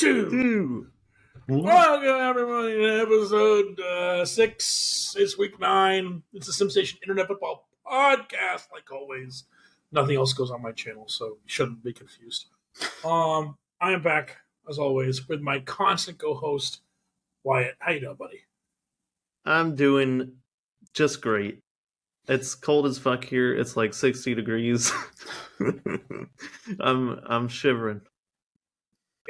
2. What? Welcome, everybody, to episode 6. It's week 9. It's a SimStation Internet Football Podcast, like always. Nothing else goes on my channel, so you shouldn't be confused. I am back, as always, with my constant co-host, Wyatt. How you doing, buddy? I'm doing just great. It's cold as fuck here. It's like 60 degrees. I'm shivering.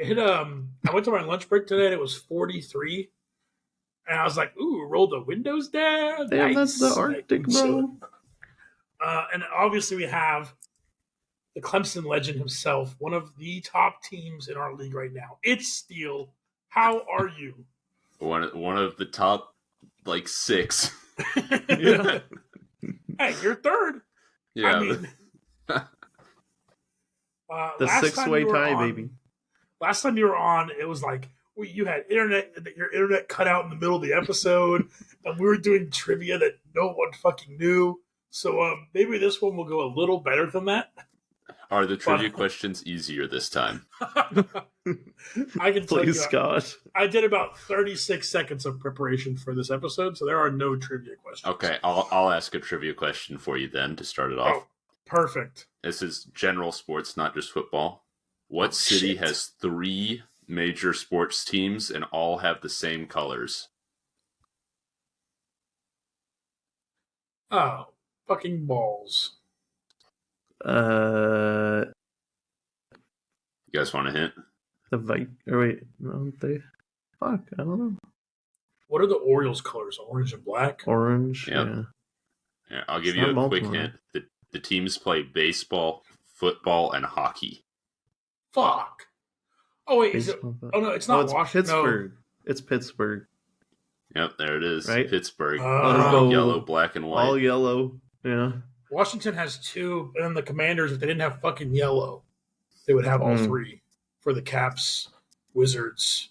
I went to my lunch break today and it was 43. And I was like, ooh, roll the windows down. Damn, nice. that's the Arctic, bro. And obviously we have the Clemson legend himself, one of the top teams in our league right now. It's Steele. How are you? One of the top, 6. Yeah. Hey, you're third. Yeah. I mean, The 6-way tie, baby. Last time you were on, it was like you had your internet cut out in the middle of the episode, and we were doing trivia that no one fucking knew. So maybe this one will go a little better than that. Are the trivia questions easier this time? I can tell you, Please, God. I did about 36 seconds of preparation for this episode, so there are no trivia questions. Okay, I'll ask a trivia question for you then to start it off. Oh, perfect. This is general sports, not just football. What city has 3 major sports teams and all have the same colors? Oh, fucking balls. The You guys want a hint? wait, no, fuck, I don't know. What are the Orioles' colors? Orange and black? Orange, Yep. yeah. Yeah, I'll give It's you not a quick Baltimore. hint. The teams play baseball, football, and hockey. Fuck. Oh, wait. Is it, oh, no, it's not it's Washington. Pittsburgh. It's Pittsburgh. Yep, there it is. Right? Pittsburgh. Let's go. Yellow, black, and white. All yellow, yeah. Washington has 2, and then the Commanders, if they didn't have fucking yellow, they would have all 3 for the Caps, Wizards,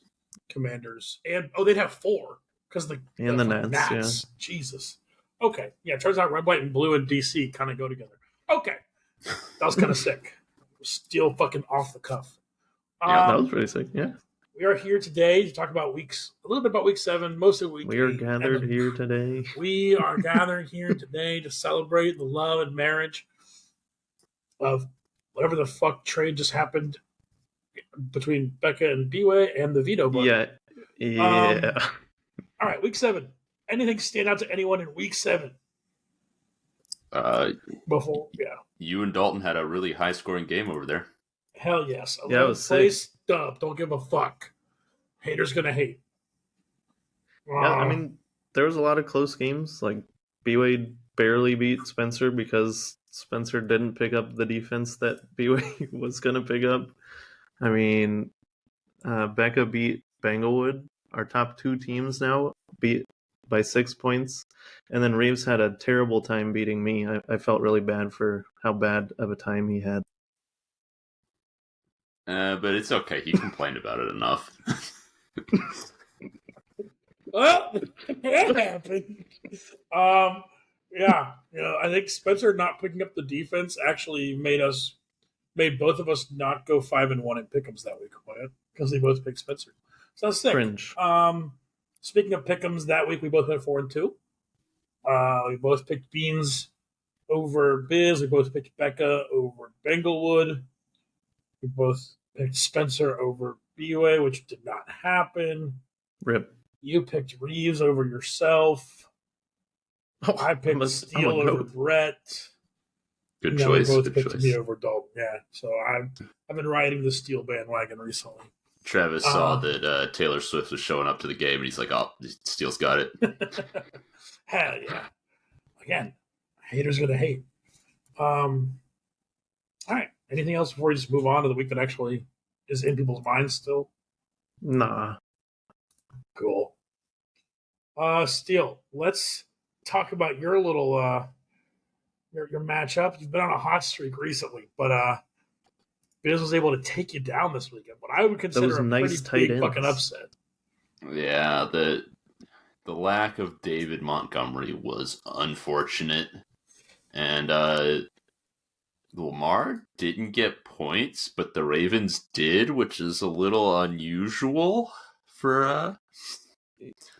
Commanders, and they'd have 4 because the Nats, yeah. Jesus. Okay, yeah. It turns out red, white, and blue in DC kind of go together. Okay, that was kind of sick. Steele fucking off the cuff. Yeah, that was pretty sick, yeah. We are here today to talk about a little bit about week 7, most of week 8. We are gathered here today. We are gathered here today to celebrate the love and marriage of whatever the fuck trade just happened between Becca and B-Way and the Veto button. Yeah. All right, week 7. Anything stand out to anyone in week 7? Before, yeah. You and Dalton had a really high-scoring game over there. Hell yes. Yeah, it was place dub. Don't give a fuck. Haters gonna hate. Yeah, I mean, there was a lot of close games. Like, B-Wade barely beat Spencer because Spencer didn't pick up the defense that B-Wade was going to pick up. I mean, Becca beat Banglewood, our top 2 teams now, beat by 6 points. And then Reeves had a terrible time beating me. I felt really bad for how bad of a time he had. But it's okay. He complained about it enough. Well, it happened. Yeah, I think Spencer not picking up the defense actually made both of us not go 5-1 in pick'ems that week, because they both picked Spencer. So that's sick. Cringe. Speaking of pick'ems, that week we both went 4-2. We both picked Beans over Biz. We both picked Becca over Banglewood. We both picked Spencer over B-Way, which did not happen. Rip. You picked Reeves over yourself. Oh, I picked Steele over Brett. Good choice. We both Good picked choice. me over Dalton. Yeah, so I've been riding the Steele bandwagon recently. Travis saw that Taylor Swift was showing up to the game, and he's like, "Oh, Steele's got it." Hell yeah! Again, haters gonna hate. All right. Anything else before we just move on to the week that actually is in people's minds still? Nah. Cool. Steele, let's talk about your little your matchup. You've been on a hot streak recently, but Biz was able to take you down this weekend. What I would consider a nice pretty big tight fucking ends. upset. Yeah, the lack of David Montgomery was unfortunate, and Lamar didn't get points, but the Ravens did, which is a little unusual for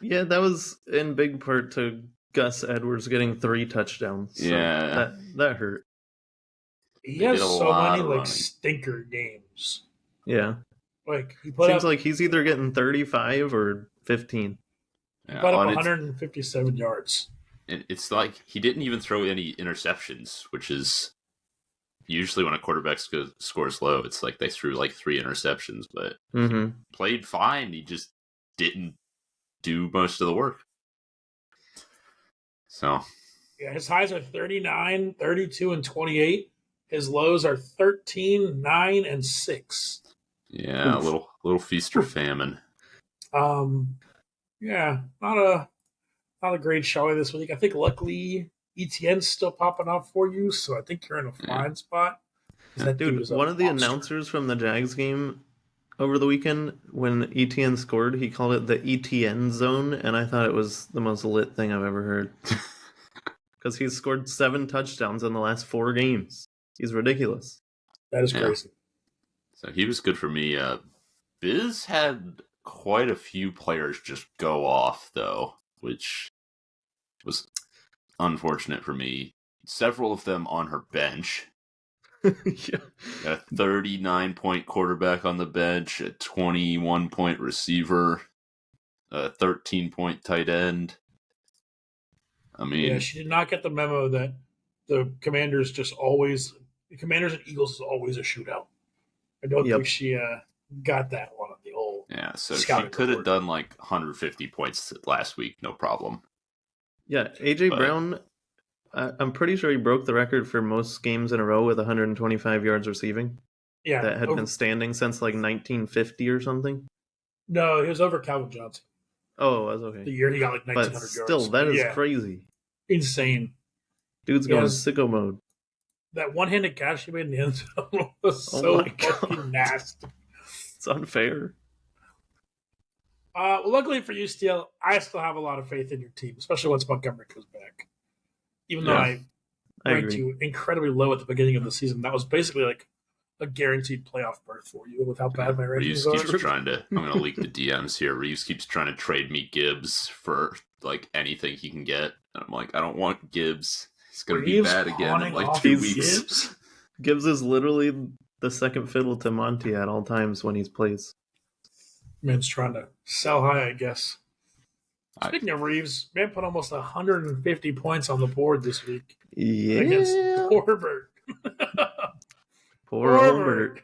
Yeah, that was in big part to Gus Edwards getting 3 touchdowns. So Yeah. that hurt. He They did has a so lot many of like running. stinker games. Yeah. Like he put Seems up like he's either getting 35 or 15. he put up and 157 yards. it's like he didn't even throw any interceptions, which is usually when a quarterback scores low, it's like they threw like 3 interceptions, but he played fine. He just didn't do most of the work. So Yeah, his highs are 39, 32, and 28. His lows are 13, 9, and 6. yeah, Oof. a little feast or famine. Yeah, not a great showing this week. I think luckily ETN's still popping off for you, so I think you're in a fine spot. That Dude, one of the announcers from the Jags game over the weekend, when ETN scored, he called it the ETN zone, and I thought it was the most lit thing I've ever heard. Because he's scored 7 touchdowns in the last 4 games. He's ridiculous. That is crazy. So he was good for me. Biz had quite a few players just go off, though, which was unfortunate for me. Several of them on her bench. Yeah. A 39-point quarterback on the bench, a 21-point receiver, a 13-point tight end. I mean, yeah, she did not get the memo that the Commanders and Eagles is always a shootout. I don't think she got that one on the old. Yeah, so she could have done like 150 points last week, no problem. Yeah, AJ Brown, I'm pretty sure he broke the record for most games in a row with 125 yards receiving. Yeah, that had been standing since like 1950 or something. No, he was over Calvin Johnson. Oh, it was okay. The year he got like 1,900 yards. But still, that is crazy. Insane. Dude's going sicko mode. That one-handed catch he made in the end zone was so fucking nasty. It's unfair. Well, luckily for you, Steele, I still have a lot of faith in your team, especially once Montgomery comes back. Even though I ranked you incredibly low at the beginning of the season, that was basically like a guaranteed playoff berth for you with how bad my rankings are. Keeps trying to. I'm going to leak the DMs here. Reeves keeps trying to trade me Gibbs for like anything he can get, and I'm like, I don't want Gibbs. He's going to be bad again in like 2 weeks. Gibbs is literally the second fiddle to Monty at all times when he plays. Man's trying to sell high, I guess. Speaking of Reeves, man put almost 150 points on the board this week. Yeah. Against Herbert. Poor old Bert.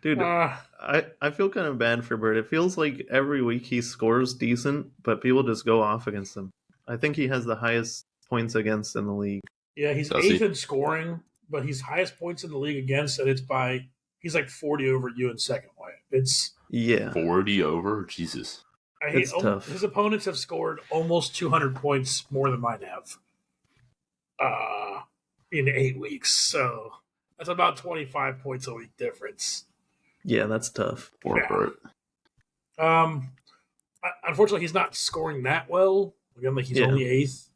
Dude, I feel kind of bad for Bert. It feels like every week he scores decent, but people just go off against him. I think he has the highest points against in the league. Yeah, he's 8th in scoring, but he's highest points in the league against, and he's like 40 over you in second way. It's 40 over? Jesus. It's tough. His opponents have scored almost 200 points more than mine have in 8 weeks. So that's about 25 points a week difference. Yeah, that's tough. Poor Bert. Unfortunately, he's not scoring that well. Again, like he's only 8th.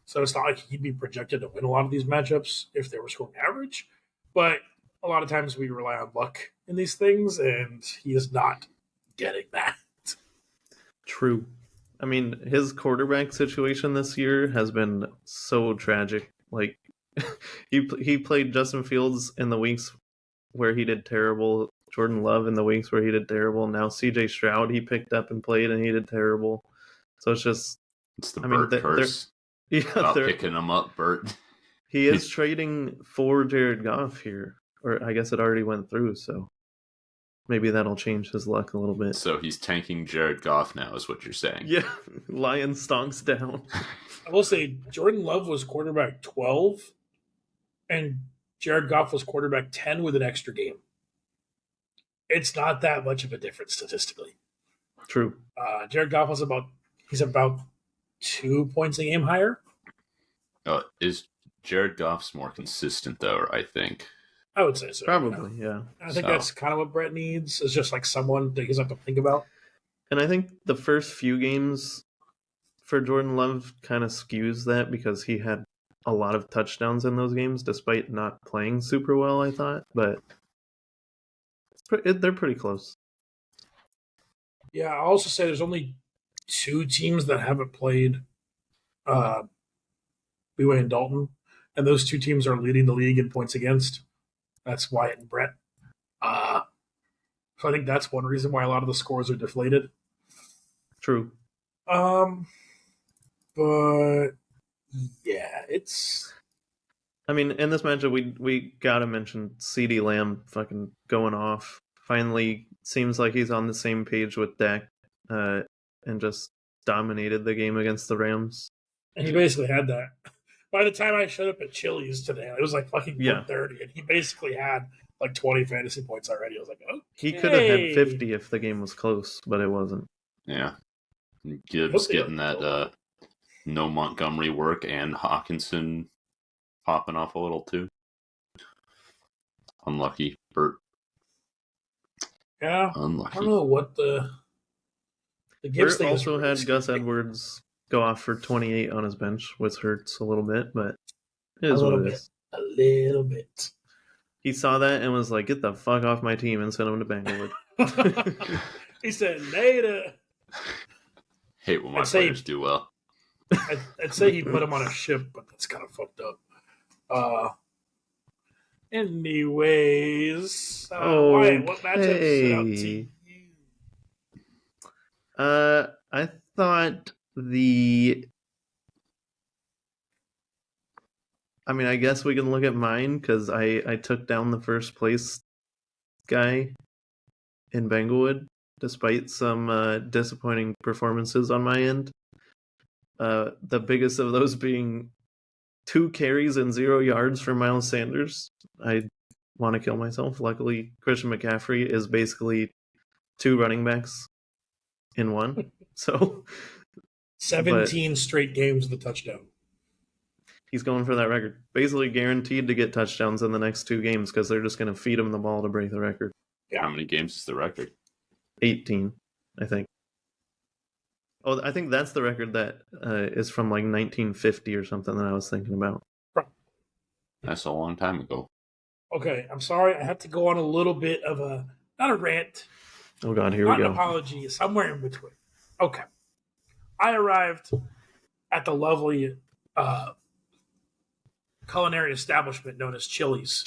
So it's not like he'd be projected to win a lot of these matchups if they were scoring average. But a lot of times we rely on luck in these things, and he is not getting that. True. I mean, his quarterback situation this year has been so tragic. Like, he played Justin Fields in the weeks where he did terrible, Jordan Love in the weeks where he did terrible. Now CJ Stroud he picked up and played and he did terrible. So it's just... It's the Bert curse. Stop picking him up, Bert. He is trading for Jared Goff here. Or I guess it already went through, so maybe that'll change his luck a little bit. So he's tanking Jared Goff now, is what you're saying. Yeah, Lion stonks down. I will say Jordan Love was quarterback 12, and Jared Goff was quarterback 10 with an extra game. It's not that much of a difference statistically. True. Jared Goff was about 2 points a game higher. Is Jared Goff's more consistent, though, I think? I would say so. Probably, yeah. I think that's kind of what Brett needs, is just like someone that he doesn't have to think about. And I think the first few games for Jordan Love kind of skews that because he had a lot of touchdowns in those games, despite not playing super well, I thought. But they're pretty close. Yeah, I'll also say there's only 2 teams that haven't played Leeway and Dalton, and those 2 teams are leading the league in points against. That's Wyatt and Brett. So I think that's one reason why a lot of the scores are deflated. True. But yeah, it's. I mean, in this matchup, we gotta mention CeeDee Lamb fucking going off. Finally, seems like he's on the same page with Dak, and just dominated the game against the Rams. And he basically had that. By the time I showed up at Chili's today, it was like fucking 1:30, and he basically had like 20 fantasy points already. I was like, okay. He could have had 50 if the game was close, but it wasn't. Yeah. Gibbs getting that no Montgomery work and Hawkinson popping off a little too. Unlucky, Bert. Yeah. Unlucky. I don't know what the Gibbs Bert thing also really had Gus Edwards go off for 28 on his bench, which hurts a little bit, but it is what it is. A little bit. He saw that and was like, get the fuck off my team and sent him to Banglewood. He said, later. Hate when my players do well. I'd say he put him on a ship, but that's kind of fucked up. Anyways, Wyatt, what matchup stood out to you? I thought I guess we can look at mine because I took down the first place guy in Banglewood despite some disappointing performances on my end. The biggest of those being 2 carries and 0 yards for Miles Sanders. I want to kill myself. Luckily, Christian McCaffrey is basically 2 running backs in one. So 17 straight games with a touchdown. He's going for that record. Basically guaranteed to get touchdowns in the next 2 games because they're just going to feed him the ball to break the record. Yeah. How many games is the record? 18, I think. Oh, I think that's the record that is from like 1950 or something that I was thinking about. That's a long time ago. Okay, I'm sorry. I have to go on a little bit of not a rant. Oh, God, here we go. Not an apology, somewhere in between. Okay. I arrived at the lovely culinary establishment known as Chili's.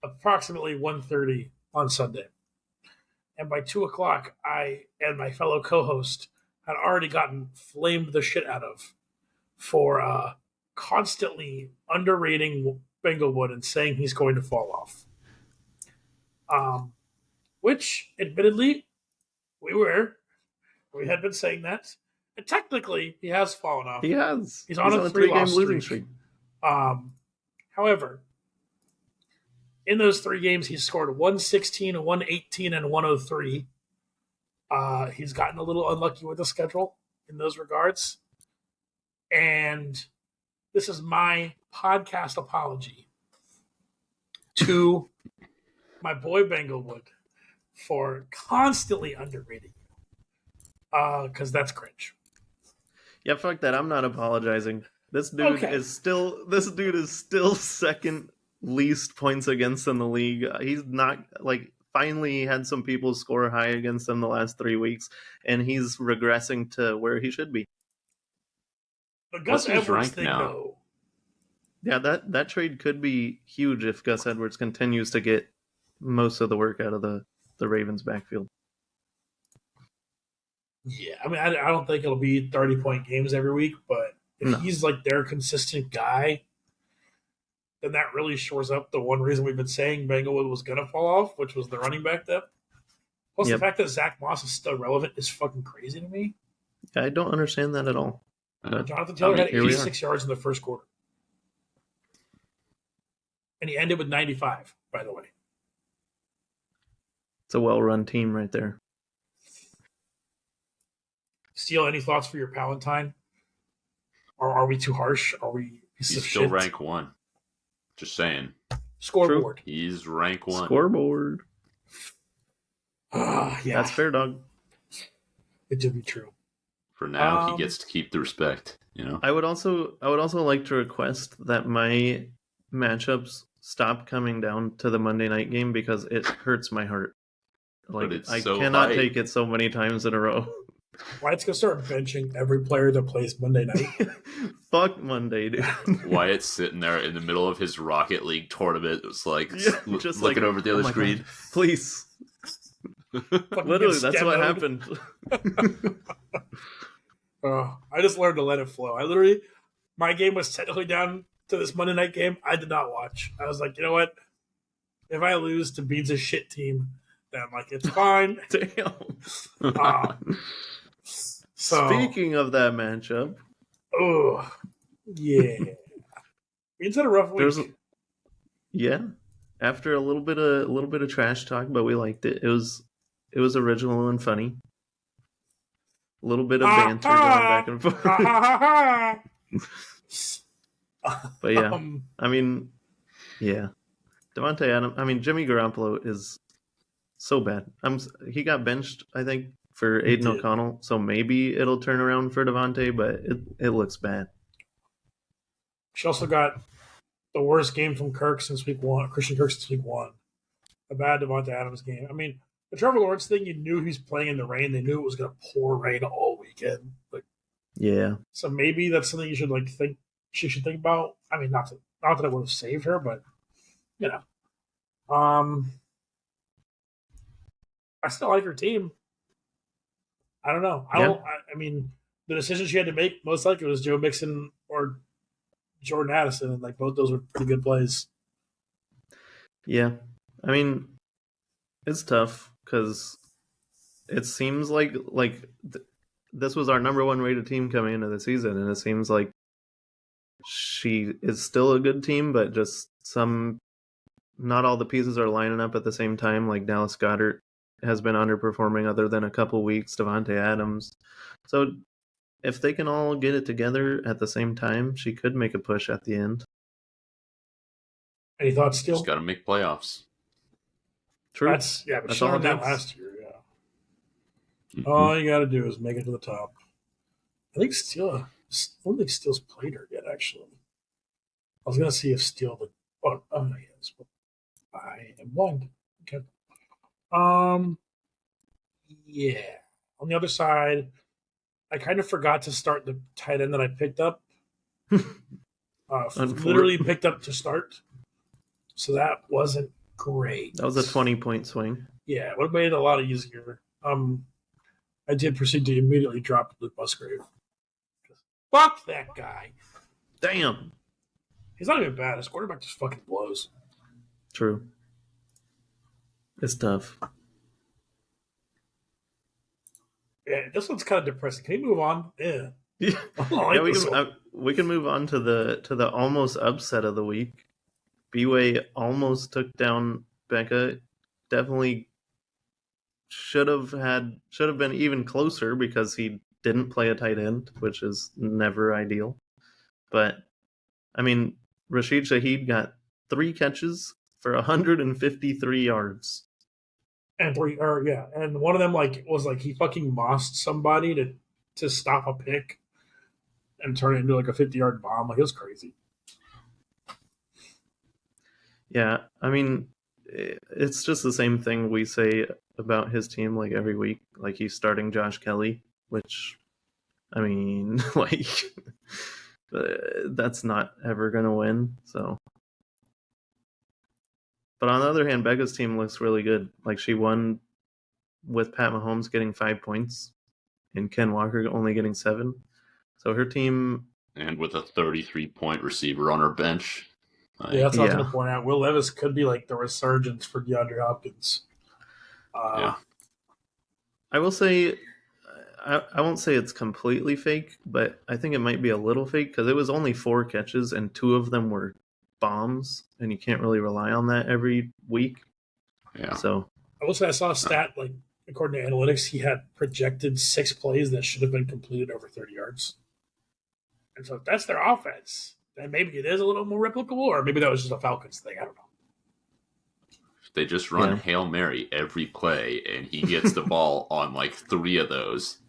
Approximately 1:30 on Sunday. And by 2 o'clock, I and my fellow co-host had already gotten flamed the shit out of for constantly underrating Banglewood and saying he's going to fall off. Which, admittedly, we had been saying that. And technically, he has fallen off. He has. He's on a 3-game losing streak. However, in those 3 games, he's scored 116, 118, and 103. He's gotten a little unlucky with the schedule in those regards. And this is my podcast apology to my boy Banglewood for constantly underrating you. Because that's cringe. Yeah, fuck that. I'm not apologizing. This dude is still second least points against in the league. He's not finally had some people score high against him the last 3 weeks, and he's regressing to where he should be. But Gus Edwards thing, though. Yeah, that trade could be huge if Gus Edwards continues to get most of the work out of the Ravens backfield. Yeah, I mean, I don't think it'll be 30-point games every week, but if he's like their consistent guy, then that really shores up the one reason we've been saying Banglewood was going to fall off, which was the running back depth. Plus, the fact that Zach Moss is still relevant is fucking crazy to me. I don't understand that at all. Jonathan Taylor had 86 yards in the first quarter. And he ended with 95, by the way. It's a well-run team right there. Steele, any thoughts for your Palatine? Or are we too harsh? Are we He's still rank 1. Just saying. Scoreboard. True. He's rank 1. Scoreboard. Yeah. That's fair, dog. It did be true. For now, he gets to keep the respect. I would also like to request that my matchups stop coming down to the Monday night game because it hurts my heart. Like I cannot take it so many times in a row. Wyatt's gonna start benching every player that plays Monday night. Fuck Monday, dude. Wyatt's sitting there in the middle of his Rocket League tournament. It's like just looking over at the other screen. God. Please. Literally, that's what happened. I just learned to let it flow. My game was technically down to this Monday night game. I did not watch. I was like, you know what? If I lose to Beans' shit team, then it's fine. Damn. So, speaking of that matchup, oh yeah, Beans had a rough week. After a little bit of trash talk, but we liked it. It was original and funny. A little bit of banter going back and forth. But yeah, Devontae Adams. Jimmy Garoppolo is so bad. He got benched, I think, for Aiden O'Connell, so maybe it'll turn around for Devontae, but it looks bad. She also got the worst game from Kirk since week 1. Christian Kirk since week 1. A bad Devontae Adams game. The Trevor Lawrence thing, you knew he was playing in the rain. They knew it was going to pour rain all weekend. Yeah. So maybe that's something you should think she should think about. Not that it would have saved her, but I still like her team. I don't know. The decision she had to make most likely was Joe Mixon or Jordan Addison, and both those were pretty good plays. Yeah, it's tough because it seems like this was our number 1 rated team coming into the season, and it seems like she is still a good team, but just not all the pieces are lining up at the same time. Like Dallas Goedert has been underperforming other than a couple weeks, Devontae Adams. So if they can all get it together at the same time, she could make a push at the end. Any thoughts, Steele? Just got to make playoffs. True. But she learned that last year, yeah. Mm-hmm. All you got to do is make it to the top. I don't think Steele's played her yet, actually. I was going to see if Steele would... Oh, yes. I am blind. Okay. Yeah. On the other side, I kind of forgot to start the tight end that I picked up. Literally picked up to start. So that wasn't great. That was a 20-point swing. Yeah, it would have made it a lot easier. I did proceed to immediately drop Luke Musgrave. Fuck that guy. Damn. He's not even bad. His quarterback just fucking blows. True. It's tough. Yeah, this one's kind of depressing. Can we move on? Yeah. We can move on to the almost upset of the week. B-Way almost took down Becca. Definitely should have been even closer because he didn't play a tight end, which is never ideal. But Rashid Shaheed got 3 catches for 153 yards. And one of them was he fucking mossed somebody to stop a pick and turn it into a 50-yard bomb. It was crazy. Yeah, it's just the same thing we say about his team every week. He's starting Josh Kelly, which that's not ever gonna win. So, but on the other hand, Becca's team looks really good. She won with Pat Mahomes getting 5 points and Ken Walker only getting 7. So her team, and with a 33-point receiver on her bench. That's what I was going to point out. Will Levis could be the resurgence for DeAndre Hopkins. I will say, I won't say it's completely fake, but I think it might be a little fake because it was only 4 catches and 2 of them were bombs, and you can't really rely on that every week. Yeah. So I will say I saw a stat, according to analytics, he had projected 6 plays that should have been completed over 30 yards. And so if that's their offense, then maybe it is a little more replicable, or maybe that was just a Falcons thing. I don't know. They just run Hail Mary every play, and he gets the ball on 3 of those.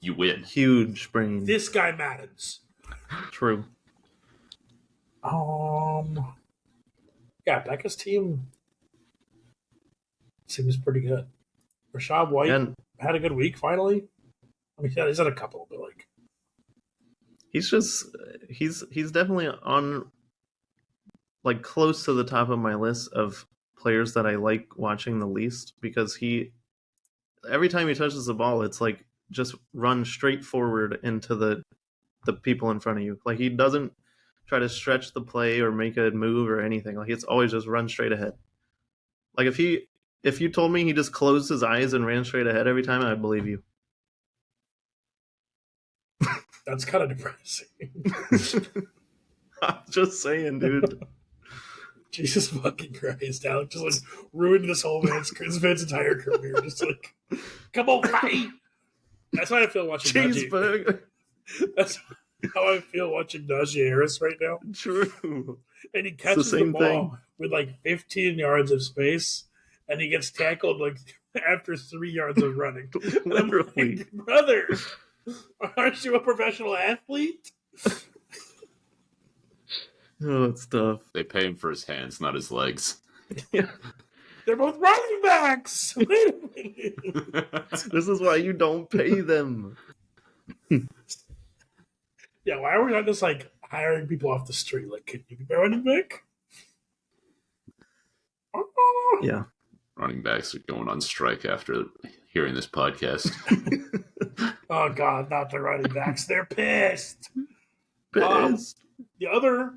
you win. Huge brain. This guy Madden's. True. Yeah, Becca's team seems pretty good. Rashad White had a good week finally. I mean, he's had a couple, but like he's definitely on like close to the top of my list of players that I like watching the least, because every time he touches the ball, it's like just run straight forward into the people in front of you. Like, he doesn't try to stretch the play or make a move or anything. Like, it's always just run straight ahead. Like, if you told me he just closed his eyes and ran straight ahead every time, I'd believe you. That's kind of depressing. I'm just saying, dude. Jesus fucking Christ, Alex just like ruined this man's entire career. Just like, come on, fight. That's how I feel watching Cheeseburger. That's how I feel watching Najee Harris right now. True. And he catches the ball with like 15 yards of space, and he gets tackled like after 3 yards of running. Literally. Like, brother, aren't you a professional athlete? Oh, it's tough. They pay him for his hands, not his legs. Yeah. They're both running backs. Wait a minute. This is why you don't pay them. Yeah, why are we not just like hiring people off the street? Like, can you be my running back? Yeah. Running backs are going on strike after hearing this podcast. Oh God, not the running backs. They're pissed. Pissed. The other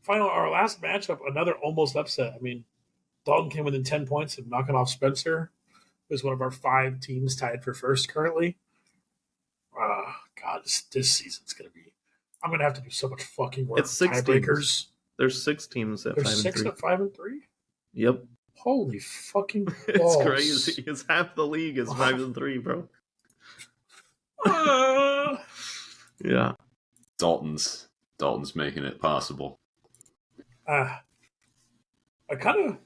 our last matchup, another almost upset. I mean, Dalton came within 10 points of knocking off Spencer, who's one of our 5 teams tied for first currently. God, this season's going to be... I'm going to have to do so much fucking work. It's 6 tiebreakers. There's 6 teams at 5 and 3. There's 6 at 5 and 3? Yep. Holy fucking balls. It's crazy. It's half the league is 5 and 3, bro. Yeah. Dalton's making it possible. I don't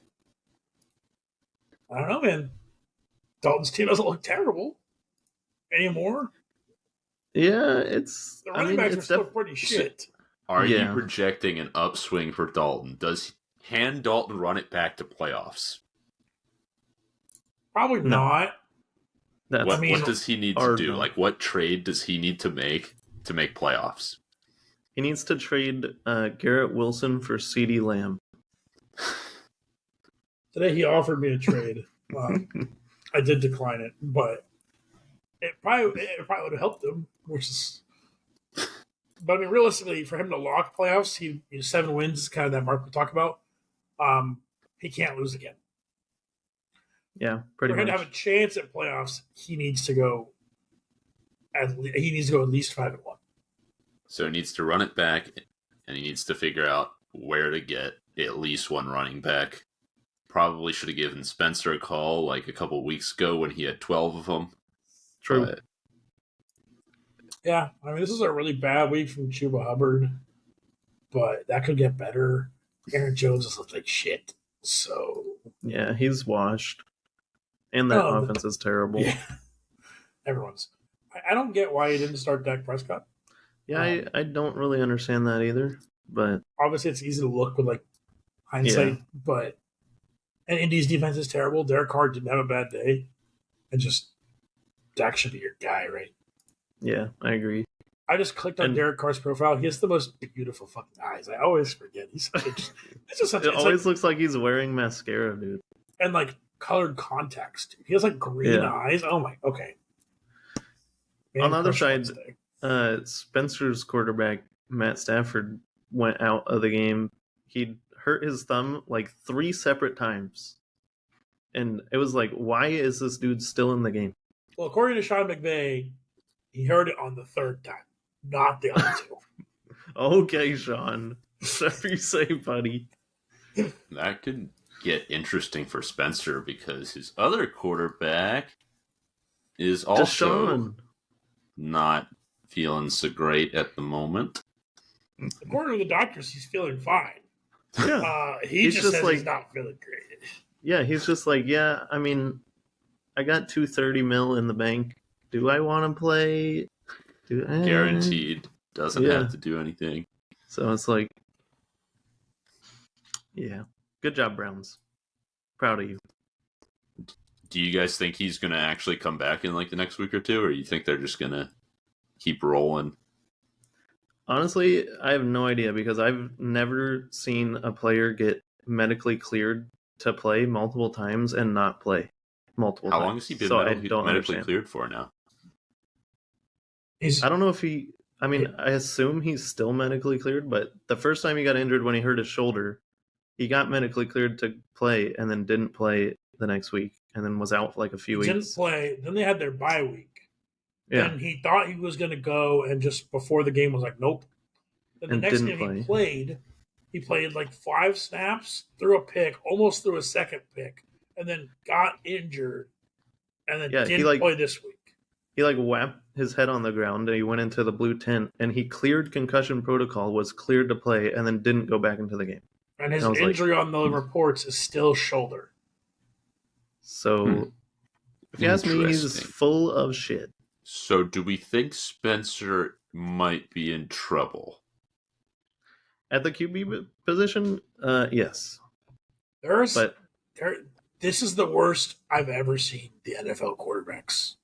know, man. Dalton's team doesn't look terrible anymore. Yeah, it's... The running backs are still pretty shit. Are you projecting an upswing for Dalton? Can Dalton run it back to playoffs? Probably not. What does he need to do? Like, what trade does he need to make playoffs? He needs to trade Garrett Wilson for CeeDee Lamb. Today he offered me a trade. I did decline it, but it probably would have helped him. But I mean, realistically, for him to lock playoffs, 7 wins is kind of that mark we talk about. He can't lose again. Yeah, pretty much. For him to have a chance at playoffs, he needs to go at least 5-1. So he needs to run it back, and he needs to figure out where to get at least one running back. Probably should have given Spencer a call like a couple weeks ago when he had 12 of them. True. But... yeah, I mean, this is a really bad week from Chuba Hubbard, but that could get better. Aaron Jones just looks like shit. So yeah, he's washed. And that offense is terrible. Yeah. Everyone's. I don't get why he didn't start Dak Prescott. Yeah, I don't really understand that either. But obviously, it's easy to look with like hindsight. Yeah. And Indy's defense is terrible. Derek Carr didn't have a bad day, and just Dak should be your guy, right? Yeah, I agree. I just clicked on Derek Carr's profile. He has the most beautiful fucking eyes. I always forget. He's such it always looks like he's wearing mascara, dude. And like colored contacts, dude. He has like green eyes. Oh my, okay. Man, on the other side, Spencer's quarterback, Matt Stafford, went out of the game. He hurt his thumb like 3 separate times. And it was like, why is this dude still in the game? Well, according to Sean McVay, he heard it on the 3rd time, not the other 2. Okay, Sean. Whatever you say, buddy. That could get interesting for Spencer because his other quarterback is also not feeling so great at the moment. According to the doctors, he's feeling fine. Yeah. He just says he's not feeling great. Yeah, he's just like, I mean, I got $230 million in the bank. Do I want to play guaranteed. Doesn't have to do anything. So it's like, yeah. Good job, Browns. Proud of you. Do you guys think he's going to actually come back in like the next week or two, or you think they're just going to keep rolling? Honestly, I have no idea because I've never seen a player get medically cleared to play multiple times and not play multiple times. How long has he been medically cleared for now? I don't know if he... I mean, I assume he's still medically cleared, but the first time he got injured when he hurt his shoulder, he got medically cleared to play and then didn't play the next week and then was out for like a few weeks. Didn't play. Then they had their bye week. Yeah. Then he thought he was going to go and just before the game was like, nope. Then the next game he played like 5 snaps, threw a pick, almost threw a second pick, and then got injured and then didn't play this week. He whapped his head on the ground and he went into the blue tent and he cleared concussion protocol, was cleared to play, and then didn't go back into the game. And his injury on the reports is still shoulder. So, if you ask me, he's full of shit. So, do we think Spencer might be in trouble? At the QB position, yes. This is the worst I've ever seen the NFL quarterbacks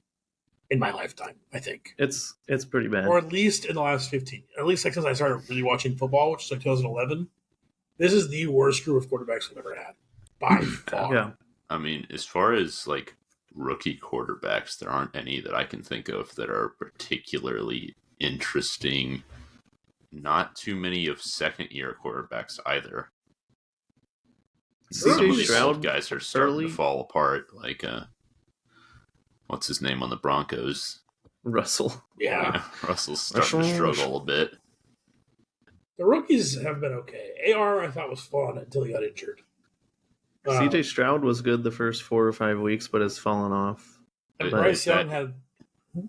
in my lifetime, I think. It's pretty bad. Or at least in the last 15. At least since I started really watching football, which is like 2011. This is the worst group of quarterbacks I've ever had. By far. Yeah. I mean, as far as like rookie quarterbacks, there aren't any that I can think of that are particularly interesting. Not too many of second-year quarterbacks either. Some of these old guys are starting to fall apart. Like, what's his name on the Broncos? Russell. Yeah. Russell's starting to struggle a bit. The rookies have been okay. AR, I thought, was fun until he got injured. CJ Stroud was good the first 4 or 5 weeks, but has fallen off. And Bryce Young had...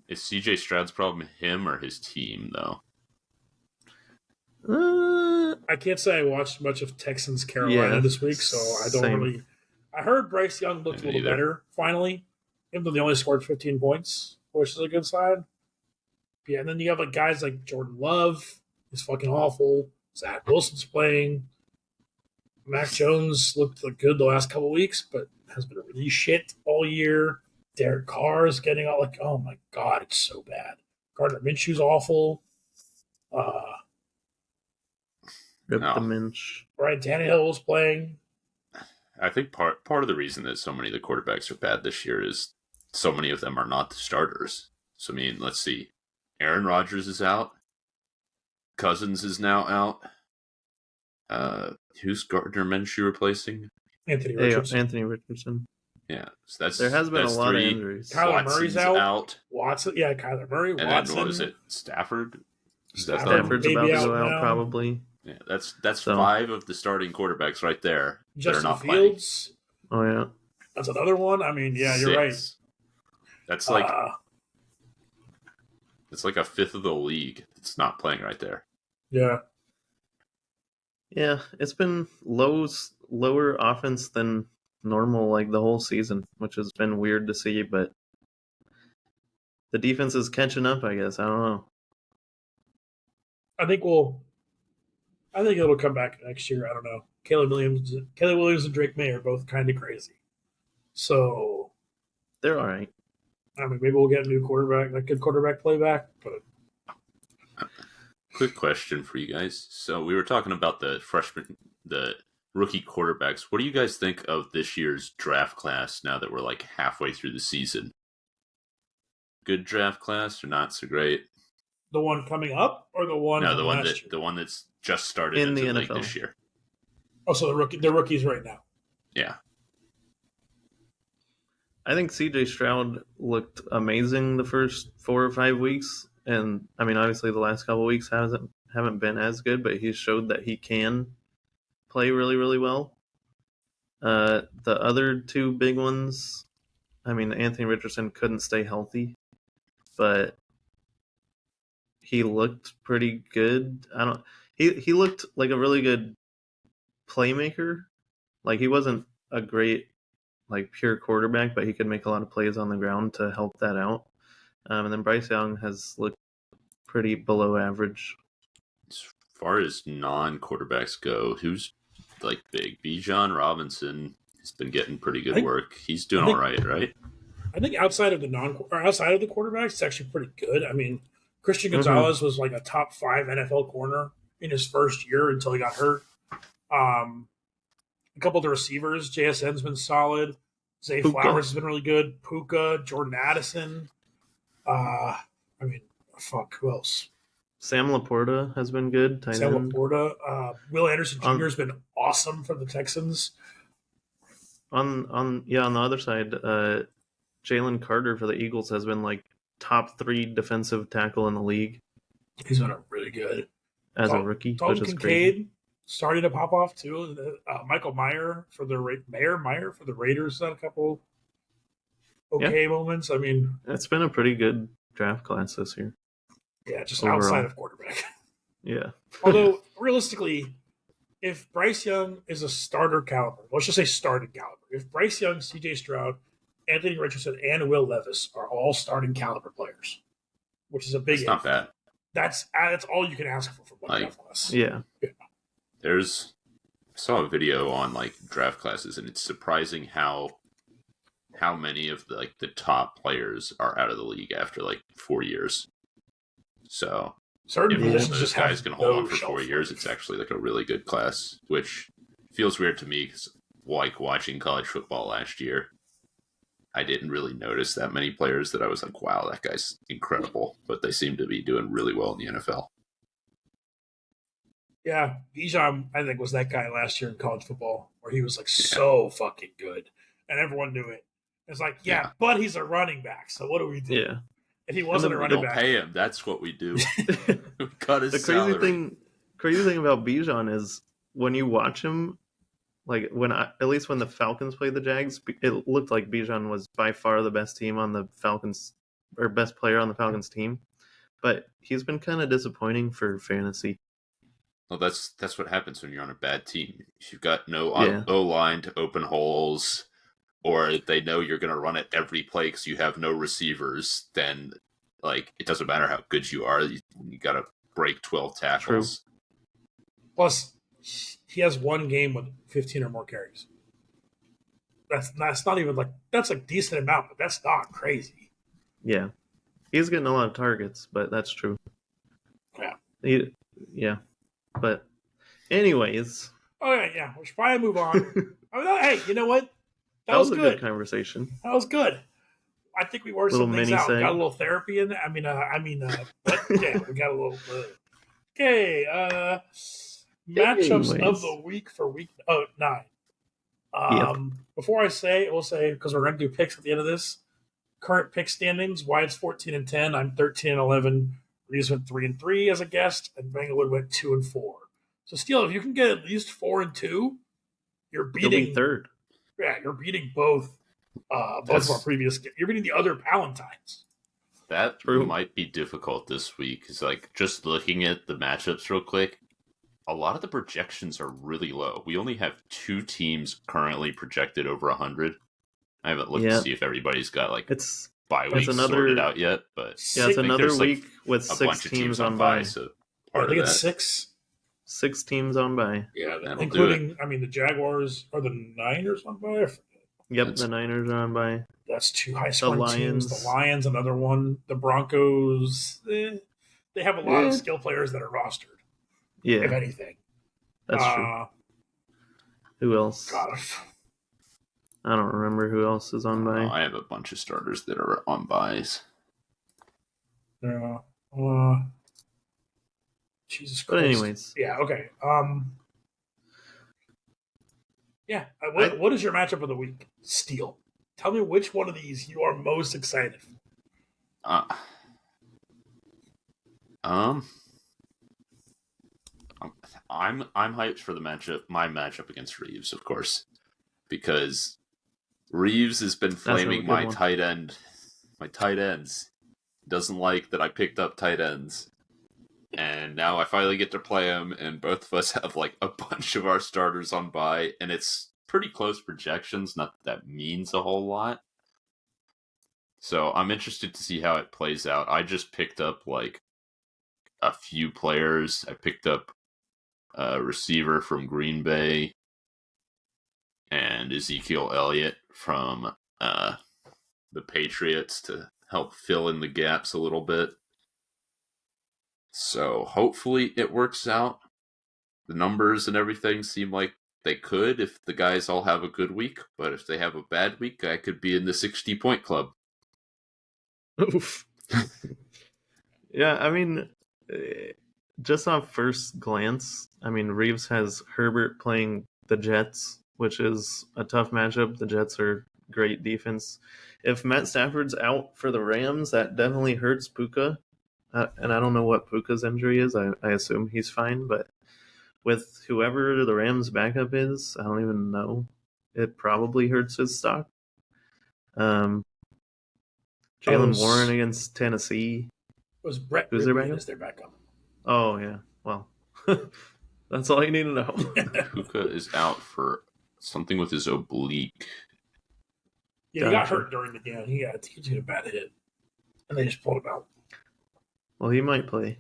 Is CJ Stroud's problem him or his team, though? I can't say I watched much of Texans Carolina this week, so I don't really... I heard Bryce Young looked a little better, finally, even though they only scored 15 points, which is a good sign. Yeah, and then you have like guys like Jordan Love, who's fucking awful. Zach Wilson's playing. Mac Jones looked good the last couple weeks, but has been really shit all year. Derek Carr is getting out like, oh my god, it's so bad. Gardner Minshew's awful. Rip the Minch. Ryan Tannehill was playing. I think part of the reason that so many of the quarterbacks are bad this year is so many of them are not the starters. So, I mean, let's see. Aaron Rodgers is out. Cousins is now out. Who's Gardner Minshew replacing? Anthony Richardson. Yeah, so there has been a lot of injuries. Kyler Murray's out. Watson, Kyler Murray. And Watson. then what is it? Stafford's about to go out probably. Yeah, that's 5 of the starting quarterbacks right there. Justin Fields. Playing. Oh yeah, that's another one. I mean, yeah, 6. You're right. That's like it's like a fifth of the league that's not playing right there. Yeah. Yeah, it's been lower offense than normal like the whole season, which has been weird to see, but the defense is catching up, I guess. I don't know. I think it'll come back next year. I don't know. Caleb Williams and Drake May are both kind of crazy. So they're all right. I mean, maybe we'll get a new quarterback, like good quarterback play back, but quick question for you guys. So we were talking about the rookie quarterbacks. What do you guys think of this year's draft class now that we're like halfway through the season? Good draft class or not so great? The one coming up or the one? No, the one that's just started in the NFL league this year. Oh, so the rookies right now. Yeah. I think CJ Stroud looked amazing the first 4 or 5 weeks. And I mean, obviously the last couple of weeks haven't been as good, but he showed that he can play really, really well. The other 2 big ones, I mean, Anthony Richardson couldn't stay healthy, but he looked pretty good. He looked like a really good playmaker. Like he wasn't a great like pure quarterback, but he could make a lot of plays on the ground to help that out. And then Bryce Young has looked pretty below average. As far as non-quarterbacks go, who's like big? Bijan Robinson has been getting pretty good work. He's doing all right, right? I think outside of the quarterbacks, it's actually pretty good. I mean, Christian Gonzalez was like a top 5 NFL corner in his first year until he got hurt. A couple of the receivers, JSN's been solid. Zay Flowers has been really good. Puka, Jordan Addison. Who else? Sam Laporta has been good. Sam Laporta. Will Anderson Jr. has been awesome for the Texans. On the other side, Jalen Carter for the Eagles has been like top 3 defensive tackle in the league. He's been really good as a rookie. Dalton Kincaid starting to pop off too. Michael Mayer for the Raiders had a couple moments. I mean, it's been a pretty good draft class this year. Yeah, just overall. Outside of quarterback. Yeah. Although realistically, if Bryce Young is a starter caliber, let's just say starting caliber. If Bryce Young, C.J. Stroud, Anthony Richardson, and Will Levis are all starting caliber players, which is a big. That's not bad. That's all you can ask for from one draft class. Yeah. I saw a video on like draft classes, and it's surprising how many of the top players are out of the league after like 4 years. So certain positions this just guy's going to hold on for 4 life. years. It's actually like a really good class, which feels weird to me because like watching college football last year, I didn't really notice that many players that I was like, wow, that guy's incredible. But they seem to be doing really well in the NFL. Yeah, Bijan, I think, was that guy last year in college football where he was like so fucking good, and everyone knew it. It's like, but he's a running back, so what do we do? Yeah. And he wasn't a running back. We don't pay him. That's what we do. We cut his salary. Crazy thing about Bijan is when you watch him, like at least when the Falcons played the Jags, it looked like Bijan was by far the best team on the Falcons, or best player on the Falcons team. But he's been kind of disappointing for fantasy. Well, that's what happens when you're on a bad team. If you've got no O-line to open holes, or they know you're going to run it every play because you have no receivers, then like it doesn't matter how good you are. You got to break 12 tackles. True. Plus, he has one game with 15 or more carries. That's not even like that's a decent amount, but that's not crazy. Yeah, he's getting a lot of targets, but that's true. Yeah. But anyways. Oh yeah. We should probably move on. Hey, you know what? That was a good conversation. That was good. I think we worked some things out. Got a little therapy in there. We got a little. Okay. Matchups of the week for week 9. Before I will say because we're going to do picks at the end of this. Current pick standings: Wyatt's 14-10. I'm 13-11. Reeves went 3-3 as a guest, and Banglewood went 2-4. So, Steele, if you can get at least 4-2, you're beating third. Yeah, you're beating both of our previous. You're beating the other Palantines. That might be difficult this week. It's like just looking at the matchups real quick. A lot of the projections are really low. We only have 2 teams currently projected over 100. I haven't looked to see if everybody's got bye weeks sorted out yet, but it's another week with 6 teams on bye. So I think it's 6. 6 teams on bye. Yeah, including the Jaguars or the Niners on bye. Yep, the Niners are on bye. That's 2 high scoring teams. The Lions, another one. The Broncos, they have a lot of skill players that are rostered. Yeah, if anything, that's true. Who else? God. I don't remember who else is on bye. I have a bunch of starters that are on byes. Yeah. Jesus Christ. But anyways. Yeah, okay. What is your matchup of the week, Steele? Tell me which one of these you are most excited for. I'm hyped for my matchup against Reeves, of course, because Reeves has been flaming my tight ends. Doesn't like that I picked up tight ends. And now I finally get to play him, and both of us have a bunch of our starters on bye, and it's pretty close projections, not that means a whole lot. So I'm interested to see how it plays out. I just picked up a few players. I picked up a receiver from Green Bay and Ezekiel Elliott from the Patriots to help fill in the gaps a little bit. So hopefully it works out. The numbers and everything seem like they could if the guys all have a good week, but if they have a bad week, I could be in the 60-point club. Oof. Yeah, I mean, just on first glance, I mean, Reeves has Herbert playing the Jets, which is a tough matchup. The Jets are great defense. If Matt Stafford's out for the Rams, that definitely hurts Puka. And I don't know what Puka's injury is. I assume he's fine, but with whoever the Rams' backup is, I don't even know. It probably hurts his stock. Jalen Warren against Tennessee. Was Brett Who's their Rippey backup? is their backup? Oh, yeah. Well, that's all you need to know. Puka is out for something with his oblique. Yeah, he got hurt during the game. He had a bad hit, and they just pulled him out. Well, he might play.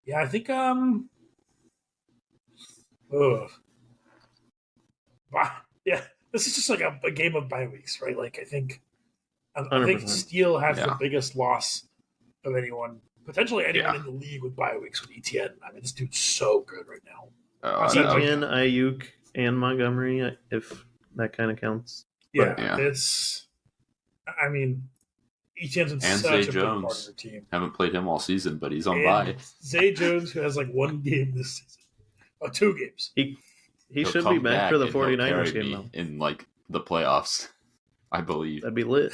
Yeah, I think yeah, this is just like a game of bye weeks, right? Like I think 100%. Steele has the biggest loss of anyone, potentially anyone in the league with bye weeks with ETN. I mean, this dude's so good right now. ETN, Ayuk, and Montgomery, if that kind of counts. Yeah, it's. I mean, ETN's in such Zay a big Jones. part of your team. Haven't played him all season, but he's on bye. Zay Jones, who has like one game this season, 2 games. He should be back for the 49ers game though. In like the playoffs, I believe. That'd be lit.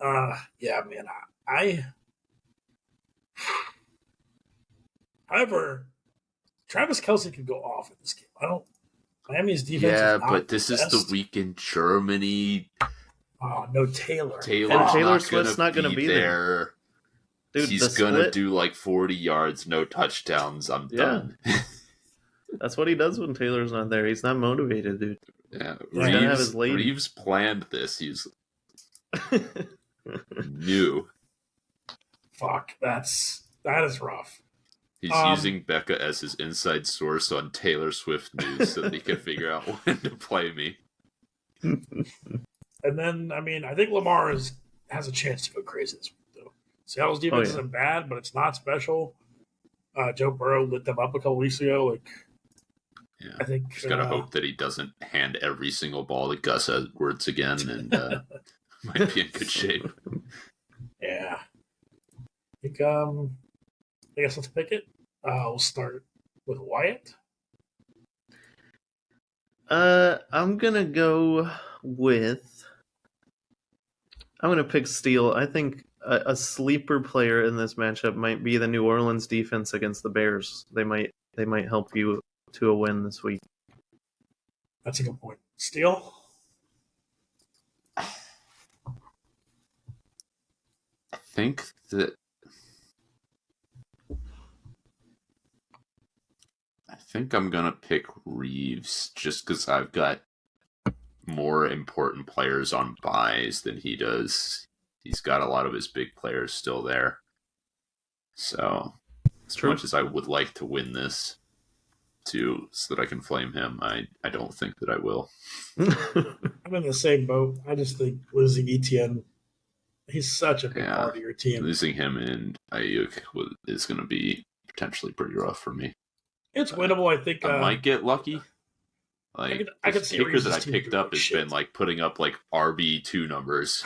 Yeah, man. However, Travis Kelce could go off in this game. Miami's defense. Yeah, is not but this is the week in Germany. Oh, no Taylor. Taylor Swift's not going to be there. Dude, he's going to do like 40 yards, no touchdowns. I'm done. That's what he does when Taylor's not there. He's not motivated, dude. Yeah, Reeves, Reeves planned this. He's new. Fuck, that is rough. He's using Becca as his inside source on Taylor Swift news so that he can figure out when to play me. And then, I mean, I think Lamar has a chance to go crazy this week, though. Seattle's defense isn't bad, but it's not special. Joe Burrow lit them up a couple weeks ago. Yeah, I think just gotta hope that he doesn't hand every single ball to Gus Edwards again, and might be in good shape. Yeah, I think. I guess let's pick it. We'll start with Wyatt. I'm gonna go with. I'm gonna pick Steele. I think a sleeper player in this matchup might be the New Orleans defense against the Bears. They might help you to a win this week. That's a good point. Steele? I think I'm going to pick Reeves just because I've got more important players on buys than he does. He's got a lot of his big players still there. So, as much as I would like to win this so that I can flame him, I don't think that I will. I'm in the same boat. I just think losing ETN, he's such a big part of your team. Losing him and Ayuk is going to be potentially pretty rough for me. It's winnable, I think. I might get lucky. Like I could see kicker that I team picked up has been like putting up like RB2 numbers,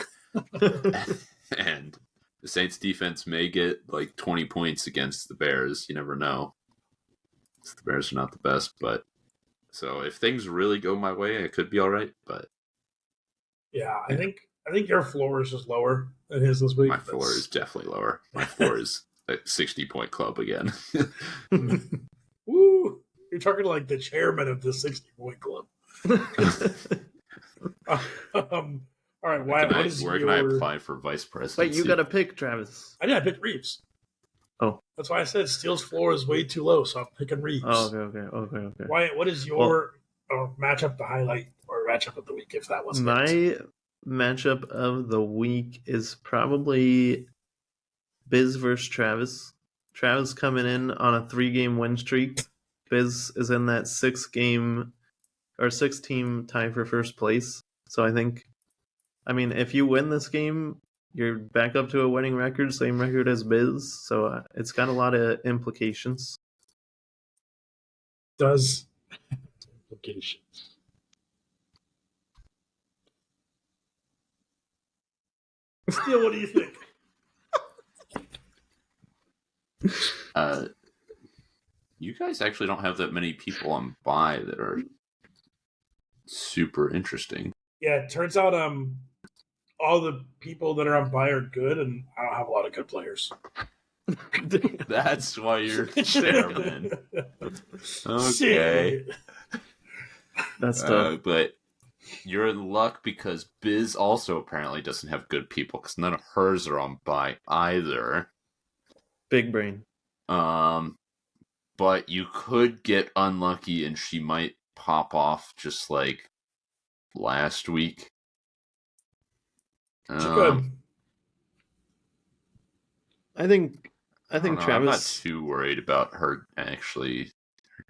and the Saints defense may get like 20 points against the Bears. You never know. The Bears are not the best, but so if things really go my way, it could be all right. But yeah, I think your floor is just lower than his this week. My floor is definitely lower. My floor is a 60-point club again. Woo! You're talking like the chairman of the 60-point club. All right, where can I apply for vice president? Wait, you got to pick, Travis. I picked Reeves. Oh, that's why I said Steele's floor is way too low, so I'm picking Reeves. Oh, okay. Wyatt, what is your matchup to highlight or matchup of the week? If that was my matchup of the week is probably Biz versus Travis. Travis coming in on a 3-game win streak. Biz is in that 6-team tie for first place. So I mean, if you win this game, you're back up to a winning record, same record as Biz. So it's got a lot of implications. Does implications. Steele, what do you think? You guys actually don't have that many people on bye that are super interesting. Yeah, it turns out all the people that are on bye are good, and I don't have a lot of good players. That's why you're chairman. Okay. Shit. That's tough. But you're in luck because Biz also apparently doesn't have good people because none of hers are on bye either. Big brain. But you could get unlucky and she might pop off just like last week. She could. I think Travis. I'm not too worried about her actually.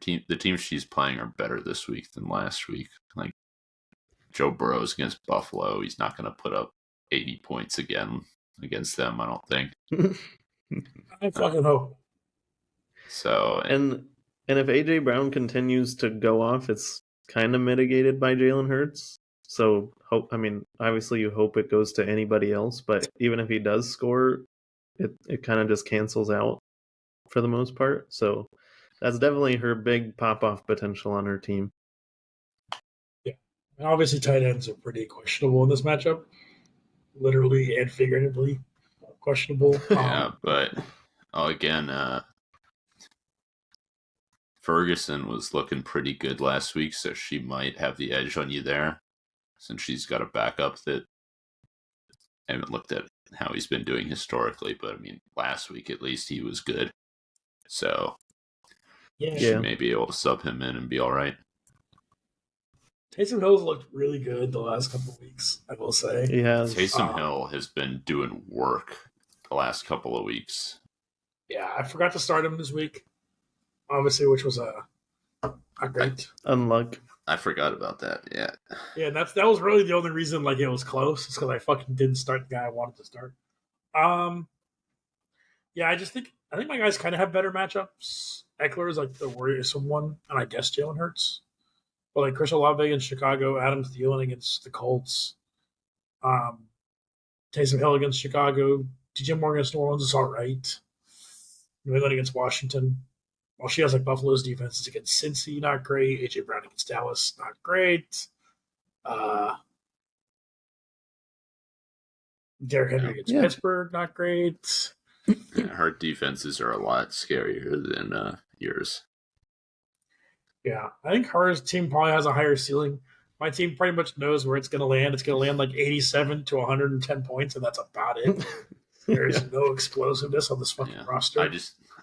The teams she's playing are better this week than last week. Like Joe Burrow's against Buffalo, he's not going to put up 80 points again against them, I don't think. I fucking hope. So and if AJ Brown continues to go off, it's kind of mitigated by Jalen Hurts. So obviously you hope it goes to anybody else, but even if he does score, it kind of just cancels out for the most part. So that's definitely her big pop-off potential on her team. Yeah. And obviously tight ends are pretty questionable in this matchup. Literally and figuratively questionable. Yeah, but again, Ferguson was looking pretty good last week, so she might have the edge on you there since she's got a backup that I haven't looked at how he's been doing historically, but I mean, last week at least he was good. So she may be able to sub him in and be all right. Taysom Hill's looked really good the last couple of weeks, I will say. Taysom Hill has been doing work the last couple of weeks. Yeah, I forgot to start him this week, obviously, which was not great. Unluck. I forgot about that. Yeah. Yeah, that was really the only reason like it was close. It's because I fucking didn't start the guy I wanted to start. Yeah, I think my guys kind of have better matchups. Eckler is like the worrisome one, and I guess Jalen Hurts. But like Chris Olave against Chicago, Adam Thielen against the Colts, Taysom Hill against Chicago, DJ Moore against New Orleans is all right. New England against Washington. Well, she has like Buffalo's defenses against Cincy, not great. AJ Brown against Dallas, not great. Derrick Henry against Pittsburgh, not great. Yeah, her defenses are a lot scarier than yours. Yeah, I think her team probably has a higher ceiling. My team pretty much knows where it's going to land. It's going to land like 87 to 110 points, and that's about it. There's no explosiveness on this fucking roster.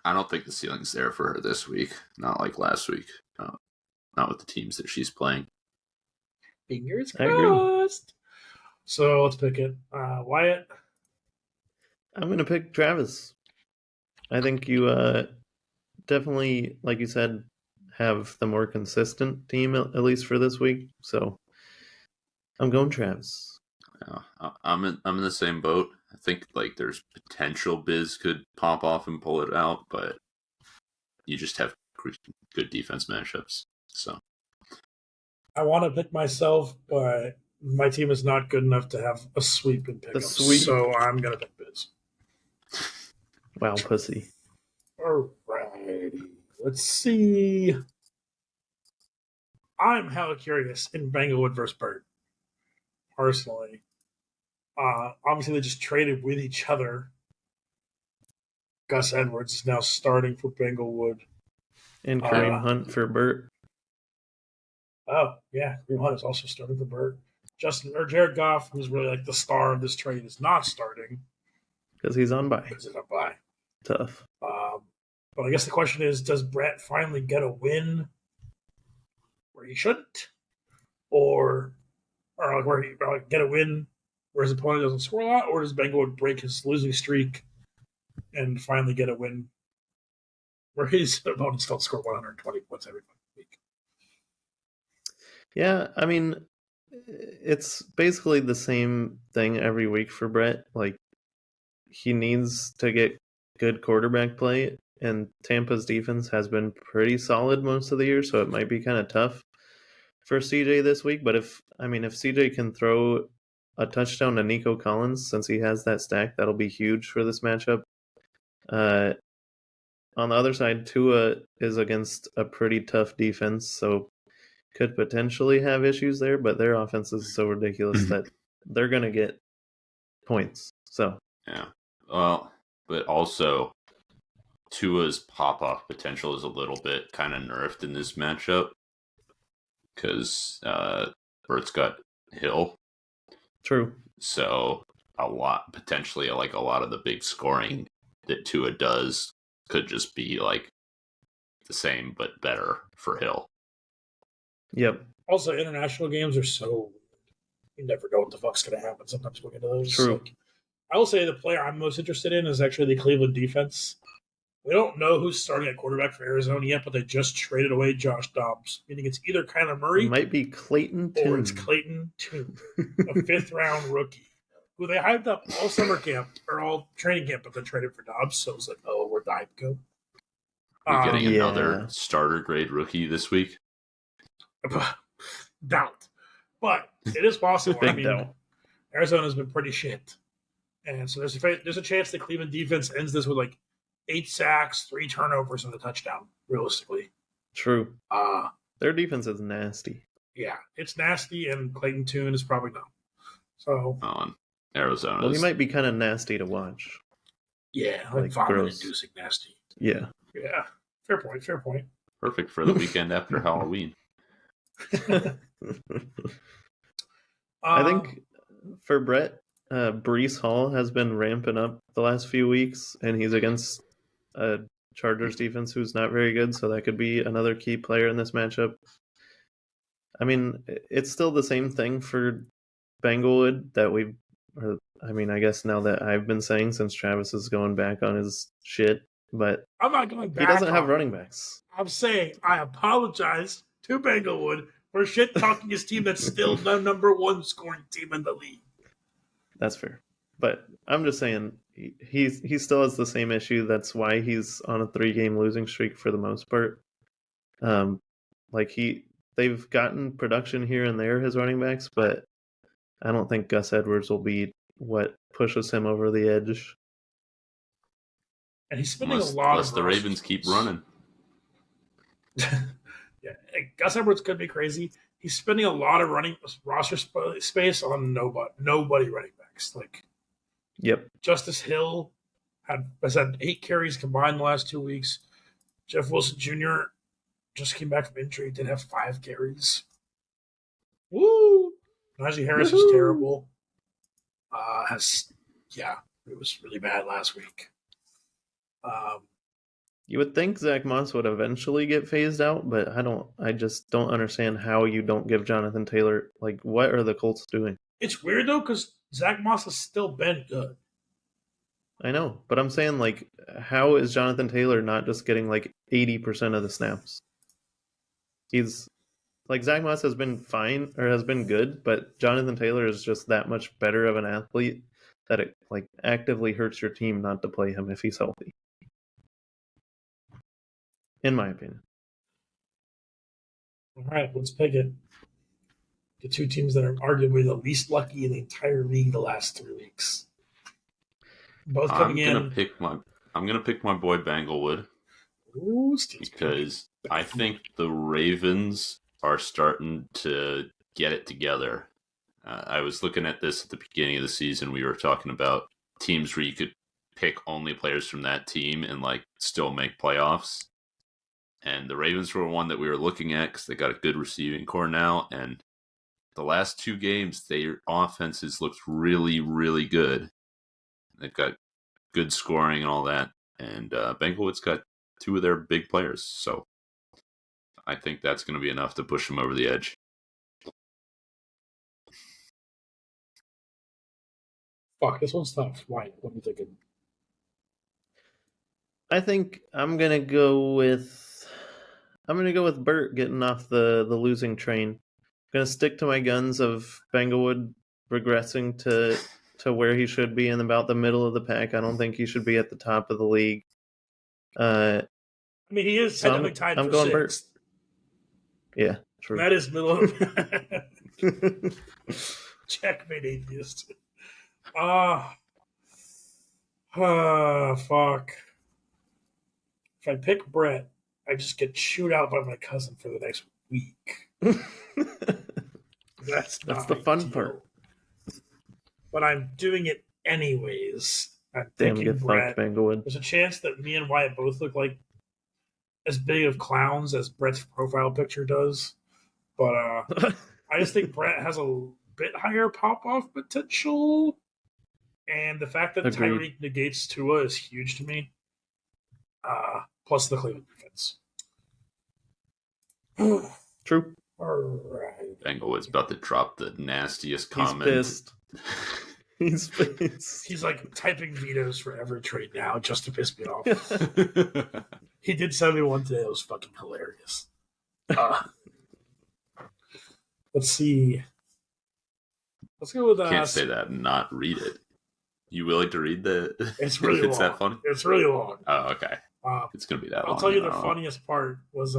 I don't think the ceiling's there for her this week. Not like last week. Not with the teams that she's playing. Fingers crossed. So let's pick it. Wyatt? I'm going to pick Travis. I think you definitely, like you said, have the more consistent team, at least for this week. So I'm going Travis. Yeah, I'm in the same boat. I think like there's potential Biz could pop off and pull it out, but you just have good defense matchups. So I want to pick myself, but my team is not good enough to have a sweep and pick up. So I'm gonna pick Biz. Wow, pussy. Alrighty. Let's see. I'm hella curious in Banglewood versus Burt. Personally. Obviously, they just traded with each other. Gus Edwards is now starting for Banglewood. And Kareem Hunt for Burt. Oh, yeah. Kareem Hunt is also starting for Burt. Jared Goff, who's really like the star of this trade, is not starting. Because he's on bye. Tough. But I guess the question is, does Brett finally get a win where he shouldn't? Or where he get a win where his opponent doesn't score a lot? Or does Banglewood break his losing streak and finally get a win where his opponents don't score 120 points every week. Yeah, I mean, it's basically the same thing every week for Brett. Like, he needs to get good quarterback play, and Tampa's defense has been pretty solid most of the year, so it might be kind of tough for CJ this week. But if CJ can throw a touchdown to Nico Collins, since he has that stack, that'll be huge for this matchup. On the other side, Tua is against a pretty tough defense, so could potentially have issues there, but their offense is so ridiculous that they're going to get points. So yeah. Well, but also Tua's pop-off potential is a little bit kind of nerfed in this matchup because Bert's got Hill. True. So potentially a lot of the big scoring that Tua does could just be like the same but better for Hill. Yep. Also, international games are so you never know what the fuck's going to happen. Sometimes we'll get to those. True. Like, I will say the player I'm most interested in is actually the Cleveland defense. We don't know who's starting at quarterback for Arizona yet, but they just traded away Josh Dobbs, meaning it's either Kyler Murray, it might be Clayton or Tune. it's Clayton Tune, a fifth-round rookie who they hyped up all summer camp or all training camp, but then traded for Dobbs. So it's like, oh, where'd the hype go? We're getting another starter grade rookie this week. Doubt, but it is possible. I mean, doubt. Arizona's been pretty shit, and so there's a chance the Cleveland defense ends this with like 8 sacks, 3 turnovers, and a touchdown. Realistically, true. Their defense is nasty. Yeah, it's nasty, and Clayton Tune is probably not. So Arizona. Well, he might be kind of nasty to watch. Yeah, like vomit-inducing nasty. Yeah. Yeah, fair point. Fair point. Perfect for the weekend after Halloween. I think for Brett, Breece Hall has been ramping up the last few weeks, and he's against a Chargers defense who's not very good, so that could be another key player in this matchup. I mean, it's still the same thing for Banglewood that I guess now that I've been saying since Travis is going back on his shit, but I'm not going back. He doesn't have running backs. I'm saying I apologize to Banglewood for shit talking his team that's still the number 1 scoring team in the league. That's fair. But I'm just saying he still has the same issue. That's why he's on a 3-game losing streak for the most part. They've gotten production here and there, his running backs, but I don't think Gus Edwards will be what pushes him over the edge. And he's spending a lot of the Ravens keep running. Yeah, Gus Edwards could be crazy. He's spending a lot of running roster space on nobody running backs. Like, yep, Justice Hill has had 8 carries combined the last 2 weeks. Jeff Wilson Jr. just came back from injury, did have 5 carries. Woo! Najee Harris is terrible. It was really bad last week. You would think Zach Moss would eventually get phased out, but I just don't understand how you don't give Jonathan Taylor, like, what are the Colts doing? It's weird, though, because Zach Moss has still been good. I know, but I'm saying, like, how is Jonathan Taylor not just getting, like, 80% of the snaps? He's, like, Zach Moss has been fine, or has been good, but Jonathan Taylor is just that much better of an athlete that it, like, actively hurts your team not to play him if he's healthy. In my opinion. All right, let's pick it. The 2 teams that are arguably the least lucky in the entire league the last 3 weeks. Both coming in. I'm gonna pick my boy Banglewood. Ooh, because I think the Ravens are starting to get it together. I was looking at this at the beginning of the season. We were talking about teams where you could pick only players from that team and like still make playoffs. And the Ravens were one that we were looking at because they got a good receiving core now. And the last 2 games, their offenses looked really, really good. They've got good scoring and all that. And Banglewood's got 2 of their big players. So I think that's going to be enough to push them over the edge. Fuck, this one's tough. Why? What are you thinking? I think I'm gonna go with Burt getting off the losing train. I'm gonna stick to my guns of Banglewood regressing to where he should be in about the middle of the pack. I don't think he should be at the top of the league. I mean, he is technically tied for going 6th. Burt. Yeah, true. That is middle of checkmate, atheist. Fuck. If I pick Brett, I just get chewed out by my cousin for the next week. That's the fun part. But I'm doing it anyways. I'm Damn, picking get Brett. fucked, Banglewood. There's a chance that me and Wyatt both look like as big of clowns as Brett's profile picture does. But I just think Brett has a bit higher pop-off potential. And the fact that Tyreek negates Tua is huge to me. Plus the Cleveland defense. True. All right. Banglewood's about to drop the nastiest comment. He's pissed. He's pissed. He's like typing vetoes for every trade now just to piss me off. He did 71 today. It was fucking hilarious. Let's see. Let's go with Can't say that and not read it. You willing to read the? It's really long. It's that funny. It's really long. Oh, okay. It's gonna be that long. I'll tell you the funniest part was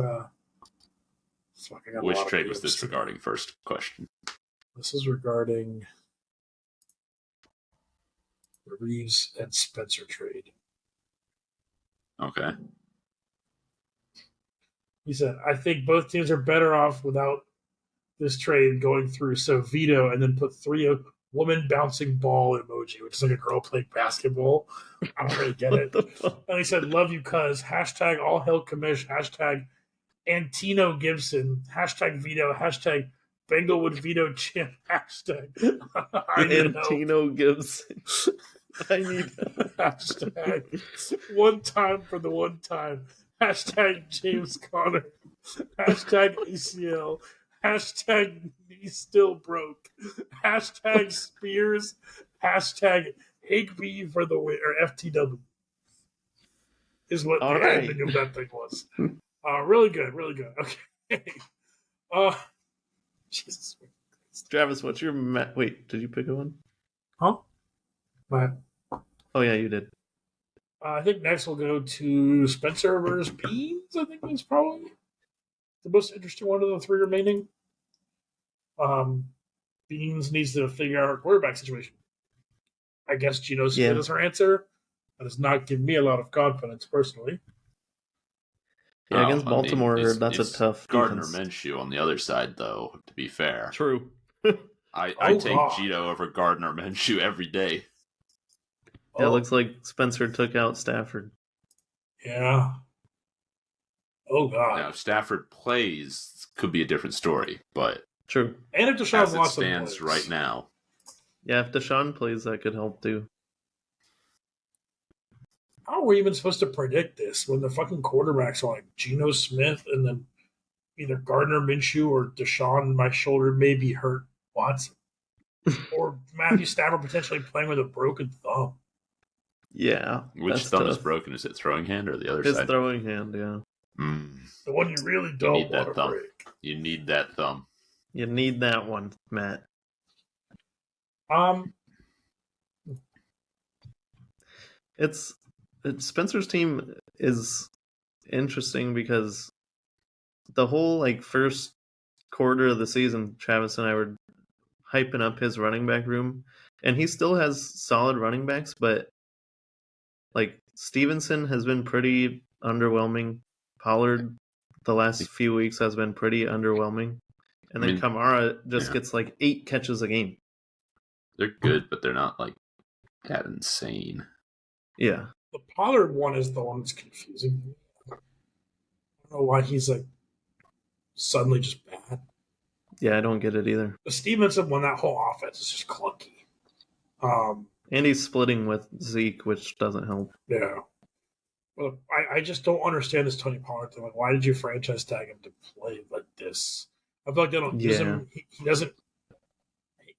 which trade was this regarding? First question. This is regarding the Reeves and Spencer trade. Okay. He said, "I think both teams are better off without this trade going through. So veto," and then put 3 woman bouncing ball emoji, which is like a girl playing basketball. I don't really get it. And he said, "Love you, cuz." Hashtag all hail commish. Hashtag Antino Gibson. Hashtag veto. Hashtag Banglewood veto champ. Hashtag Antino Gibson. I need hashtag one time for the one time. Hashtag James Conner. Hashtag ACL. Hashtag knee still broke. Hashtag Spears. Hashtag Higby for the win, or FTW is what the ending of that thing was. Really good, really good. Okay. Jesus. Travis, what's your wait? Did you pick a one? Huh? What? Oh yeah, you did. I think next we'll go to Spencer versus Beans. I think that's probably the most interesting one of the 3 remaining. Beans needs to figure out her quarterback situation. I guess Geno Smith is her answer. That does not give me a lot of confidence, personally. Yeah, against Baltimore, that's a tough Gardner defense. Minshew on the other side, though, to be fair. True. I take Geno over Gardner Minshew every day. Yeah, it looks like Spencer took out Stafford. Yeah. Oh, God. Now, if Stafford plays, could be a different story, but true. And if Deshaun as it stands right now. Yeah, if Deshaun plays, that could help, too. How are we even supposed to predict this when the fucking quarterbacks are like Geno Smith and then either Gardner Minshew or Deshaun, my shoulder may be hurt, Watson? Or Matthew Stafford potentially playing with a broken thumb. Yeah. Which thumb is broken? Is it throwing hand or the other side? His throwing hand, yeah. The one you really don't want to break. You need that thumb. You need that one, Matt. It's Spencer's team is interesting because the whole first quarter of the season, Travis and I were hyping up his running back room, and he still has solid running backs, but Stevenson has been pretty underwhelming. Pollard the last few weeks has been pretty underwhelming. And then Kamara just gets 8 catches a game. They're good, but they're not that insane. Yeah. The Pollard one is the one that's confusing me. I don't know why he's suddenly just bad. Yeah, I don't get it either. The Stevenson one, that whole offense is just clunky. And he's splitting with Zeke, which doesn't help. Yeah. Well, I just don't understand this Tony Pollard thing. Why did you franchise tag him to play like this? I feel like they don't use him. He doesn't.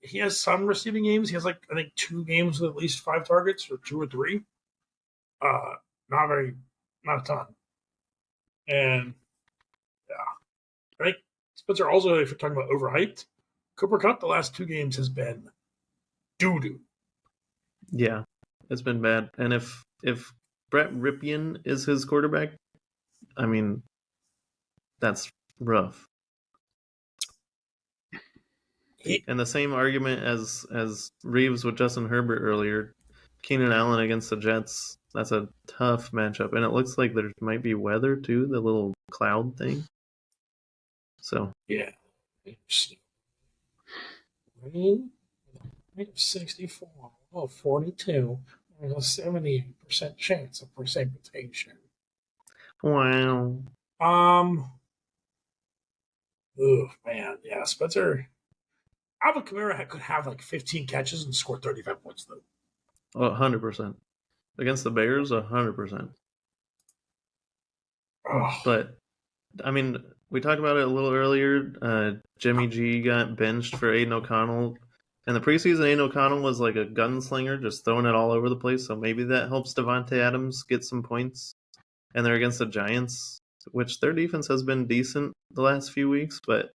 He has some receiving games. He has I think 2 games with at least 5 targets, or 2 or 3. Not very not a ton. And yeah, I think Spencer also, if you're talking about overhyped, Cooper Cup the last 2 games has been doo-doo. Yeah, it's been bad. And if Brett Ripien is his quarterback, I mean, that's rough. And the same argument as Reeves with Justin Herbert earlier, Keenan Allen against the Jets, that's a tough matchup. And it looks like there might be weather too, the little cloud thing. So yeah. Rain, 64, 42. There's a 70% chance of precipitation. wow. Oh man, yeah, Spencer. Alvin Kamara could have like 15 catches and score 35 points though. 100%. Against the Bears, 100%. But I mean, we talked about it a little earlier. Jimmy G got benched for Aiden O'Connell. And the preseason, Aiden O'Connell was like a gunslinger, just throwing it all over the place. So maybe that helps Devontae Adams get some points. And they're against the Giants, which their defense has been decent the last few weeks, but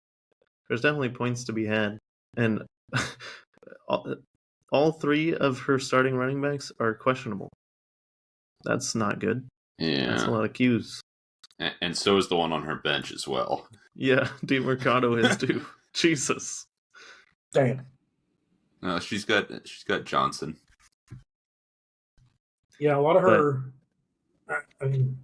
there's definitely points to be had. And all 3 of her starting running backs are questionable. That's not good. Yeah. That's a lot of Qs. And so is the one on her bench as well. Yeah, DeMercado is too. Jesus. Damn. No, she's got Johnson. Yeah, a lot of her. I mean,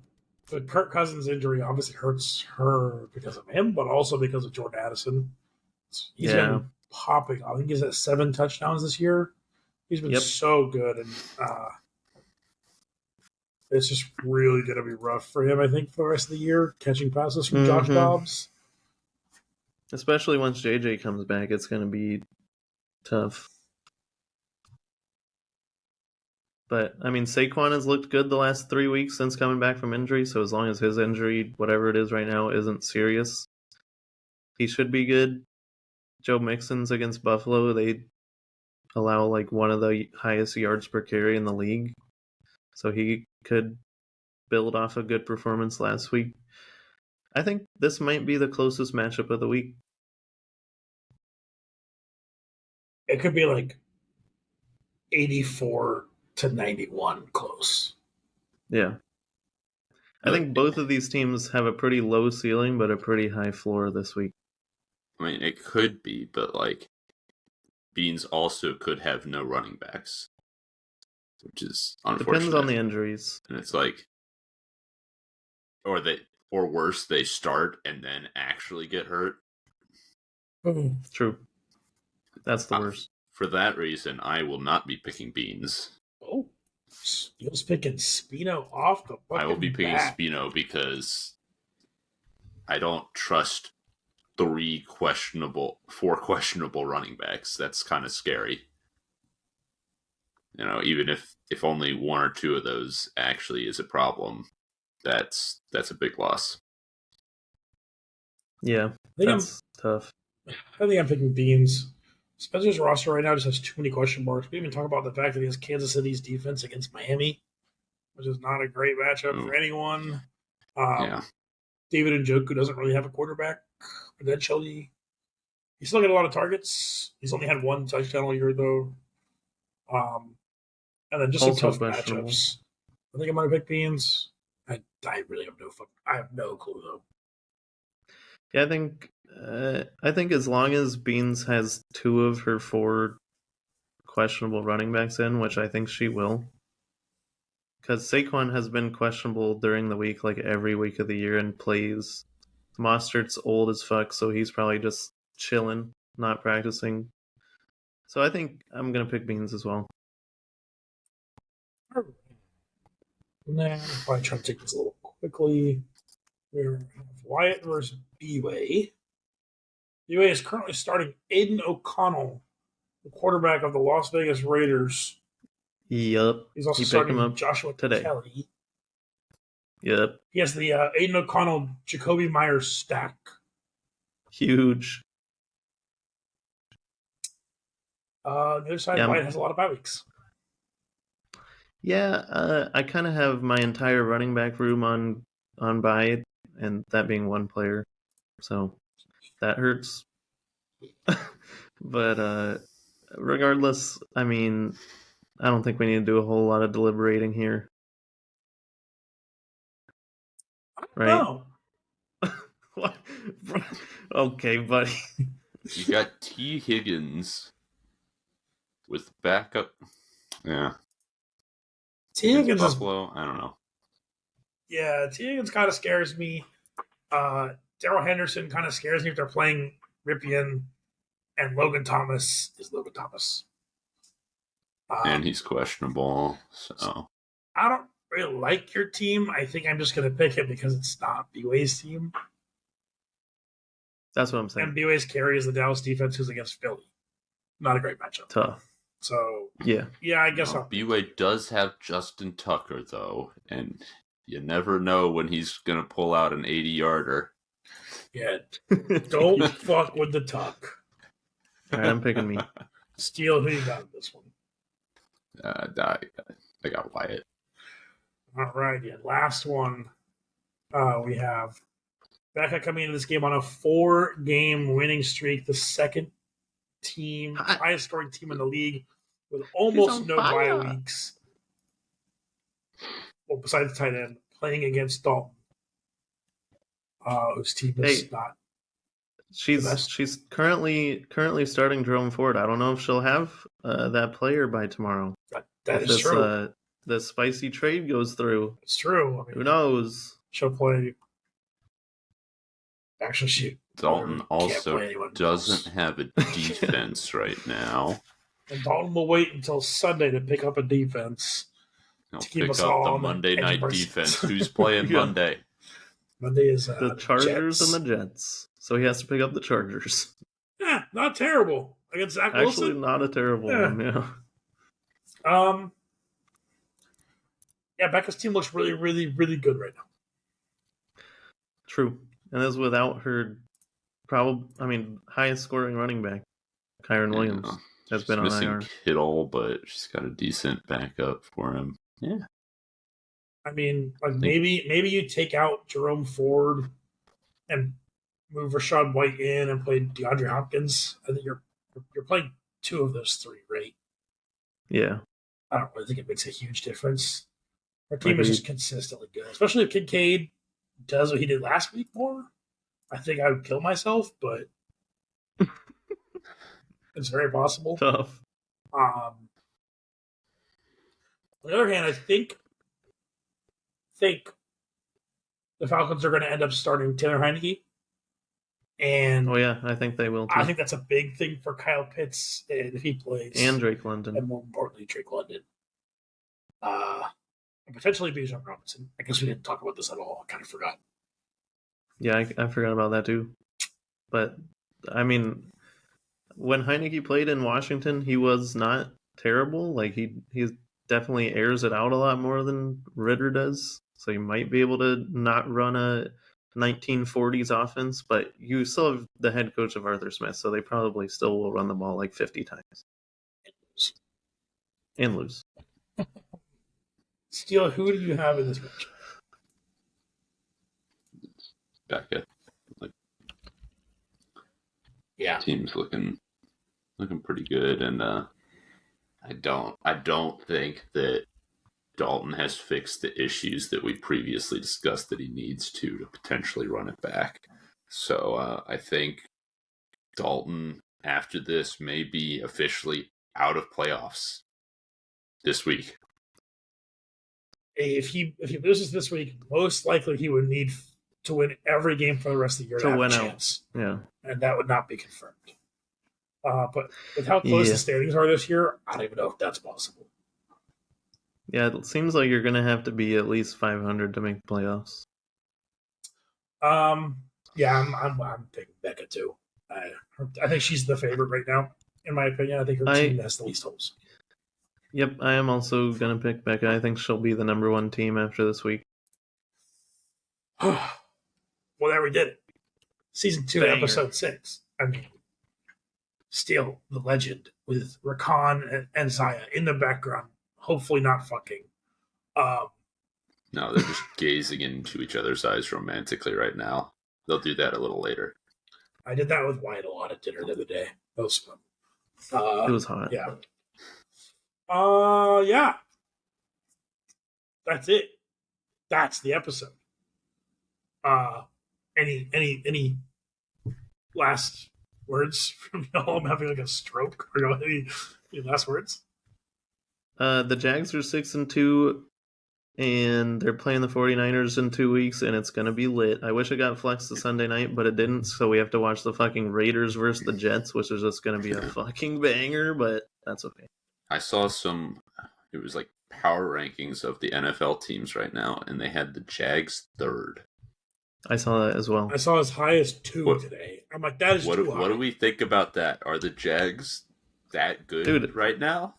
the Kirk Cousins injury obviously hurts her because of him, but also because of Jordan Addison. He's been popping. I think he's at 7 touchdowns this year. He's been so good, and it's just really going to be rough for him, I think, for the rest of the year, catching passes from Josh Dobbs. Especially once JJ comes back, it's going to be tough. But, I mean, Saquon has looked good the last 3 weeks since coming back from injury, so as long as his injury, whatever it is right now, isn't serious, he should be good. Joe Mixon's against Buffalo. They allow, like, one of the highest yards per carry in the league. So he could build off a good performance last week. I think this might be the closest matchup of the week. It could be like 84 to 91 close. Yeah. I think both of these teams have a pretty low ceiling, but a pretty high floor this week. I mean, it could be, but like Beans also could have no running backs, which is unfortunate. Depends on the injuries. And it's like, or worse, they start and then actually get hurt. True. That's the worst. For that reason, I will not be picking Beans. Oh, Steele's picking Spino off the fucking I will be picking bat. Spino because I don't trust 4 questionable running backs. That's kind of scary. You know, even if only 1 or 2 of those actually is a problem, that's a big loss. Yeah, that's tough. I think I'm picking Beans. Spencer's roster right now just has too many question marks. We even talk about the fact that he has Kansas City's defense against Miami, which is not a great matchup for anyone. David Njoku doesn't really have a quarterback, potentially. He's still got a lot of targets. He's only had 1 touchdown all year, though. And then just some tough matchups. I think I'm going to pick Beans. I really have I have no clue, though. Yeah, I think as long as Beans has 2 of her 4 questionable running backs in, which I think she will, because Saquon has been questionable during the week, like every week of the year, and plays. Mostert's old as fuck, so he's probably just chilling, not practicing. So I think I'm going to pick Beans as well. Nah, I'll probably try to take this a little quickly. We have Wyatt versus B-Way. B-Way is currently starting Aiden O'Connell, the quarterback of the Las Vegas Raiders. Yep. He's also starting Joshua today. Kelly. Yep. He has the Aiden O'Connell, Jacoby Myers stack. Huge. The other side, Wyatt has a lot of bye weeks. Yeah, I kind of have my entire running back room on bye, and that being one player, so that hurts. But regardless, I mean, I don't think we need to do a whole lot of deliberating here, right? No. What? Okay, buddy. You got T. Higgins with backup. Yeah. T. Higgins is Buffalo. I don't know. Yeah, T. Higgins kind of scares me. Darrell Henderson kind of scares me if they're playing Ripien, and Logan Thomas is Logan Thomas. And he's questionable, so I don't really like your team. I think I'm just going to pick it because it's not B-Way's team. That's what I'm saying. And B-Way's carry is the Dallas defense who's against Philly. Not a great matchup. Tough. So, yeah, I guess so. B-Way does have Justin Tucker, though, and you never know when he's going to pull out an 80-yarder. Yeah, don't fuck with the tuck. All right, I'm picking me. Steele, who you got in this one? I got Wyatt. All right, yeah. Last one. We have Becca coming into this game on a 4-game winning streak, the second team, highest scoring team in the league, with almost no bye weeks. Well, besides the tight end, playing against Dalton, whose team is not. She's currently starting Jerome Ford. I don't know if she'll have that player by tomorrow. That is true. The spicy trade goes through. It's true. I mean, who knows? She'll play. Actually, Dalton also doesn't have a defense right now. And Dalton will wait until Sunday to pick up a defense. He'll pick up the Monday night defense. Who's playing Monday? Monday is the Chargers Jets. and the Jets. So he has to pick up the Chargers. Yeah, not terrible against Zach Wilson. Actually, not a terrible one. Yeah. Yeah, Becca's team looks really, really, really good right now. True, and that's without her highest scoring running back, Kyron Williams, has been on IR. Kittle, but she's got a decent backup for him. Yeah. I mean, maybe you take out Jerome Ford and move Rachaad White in and play DeAndre Hopkins. I think you're playing 2 of those 3, right? Yeah. I don't really think it makes a huge difference. Our team is just consistently good, especially if Kincaid does what he did last week more. I think I would kill myself, but it's very possible. Tough. On the other hand, I think the Falcons are going to end up starting Taylor Heineke. And I think they will too. I think that's a big thing for Kyle Pitts if he plays. And Drake London. And more importantly, Drake London. And potentially Bijan Robinson. I guess we didn't talk about this at all. I kind of forgot. Yeah, I forgot about that too. But, I mean, when Heineke played in Washington, he was not terrible. Like, he definitely airs it out a lot more than Ritter does. So you might be able to not run a 1940s offense, but you still have the head coach of Arthur Smith, so they probably still will run the ball like 50 times. And lose. Steele, who do you have in this match? Becca. Yeah. Team's looking pretty good, and I don't think that Dalton has fixed the issues that we previously discussed that he needs to potentially run it back. So I think Dalton, after this, may be officially out of playoffs this week. If he loses this week, most likely he would need to win every game for the rest of the year to have a chance. Yeah. And that would not be confirmed. But with how close the standings are this year, I don't even know if that's possible. Yeah, it seems like you're going to have to be at least 500 to make the playoffs. Yeah, I'm taking Becca too. I think she's the favorite right now, in my opinion. I think her team has the least holes. Yep, I am also going to pick Becca. I think she'll be the number 1 team after this week. Well, there we did it. Season 2, Episode 6. I mean, Steele, the legend, with Rakan and Zaya in the background, hopefully not fucking. No, they're just gazing into each other's eyes romantically right now. They'll do that a little later. I did that with Wyatt a lot at dinner the other day. That was fun. It was hot. Yeah. Yeah. That's it. That's the episode. Any last words from y'all? I'm having like a stroke. Or any last words? The Jags are 6-2, and they're playing the 49ers in 2 weeks, and it's gonna be lit. I wish it got flexed to Sunday night, but it didn't, so we have to watch the fucking Raiders versus the Jets, which is just gonna be a fucking banger, but that's okay. I saw it was like power rankings of the NFL teams right now, and they had the Jags third. I saw that as well. I saw as high as 2 today. I'm like, that is too high. What do we think about that? Are the Jags that good right now?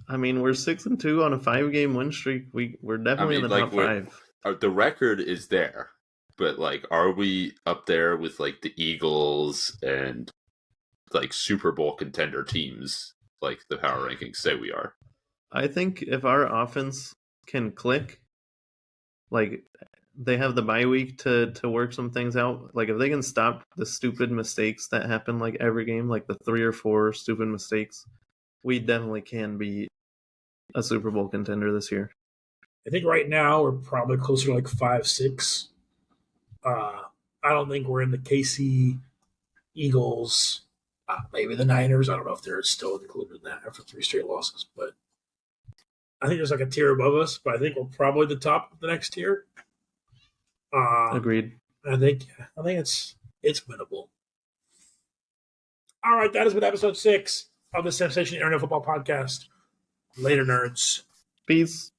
I mean, we're 6-2 on a 5-game win streak. We're definitely in the top 5. The record is there, but like, are we up there with like the Eagles and like Super Bowl contender teams, like the power rankings say we are? I think if our offense can click, like they have the bye week to work some things out. Like if they can stop the stupid mistakes that happen like every game, like the 3 or 4 stupid mistakes, we definitely can be a Super Bowl contender this year. I think right now we're probably closer to like 5-6. I don't think we're in the KC, Eagles, maybe the Niners. I don't know if they're still included in that after 3 straight losses, but I think there's like a tier above us. But I think we're probably the top of the next tier. Agreed. I think it's winnable. All right, that has been episode 6 of the Sensation Internet Football Podcast. Later, nerds. Peace.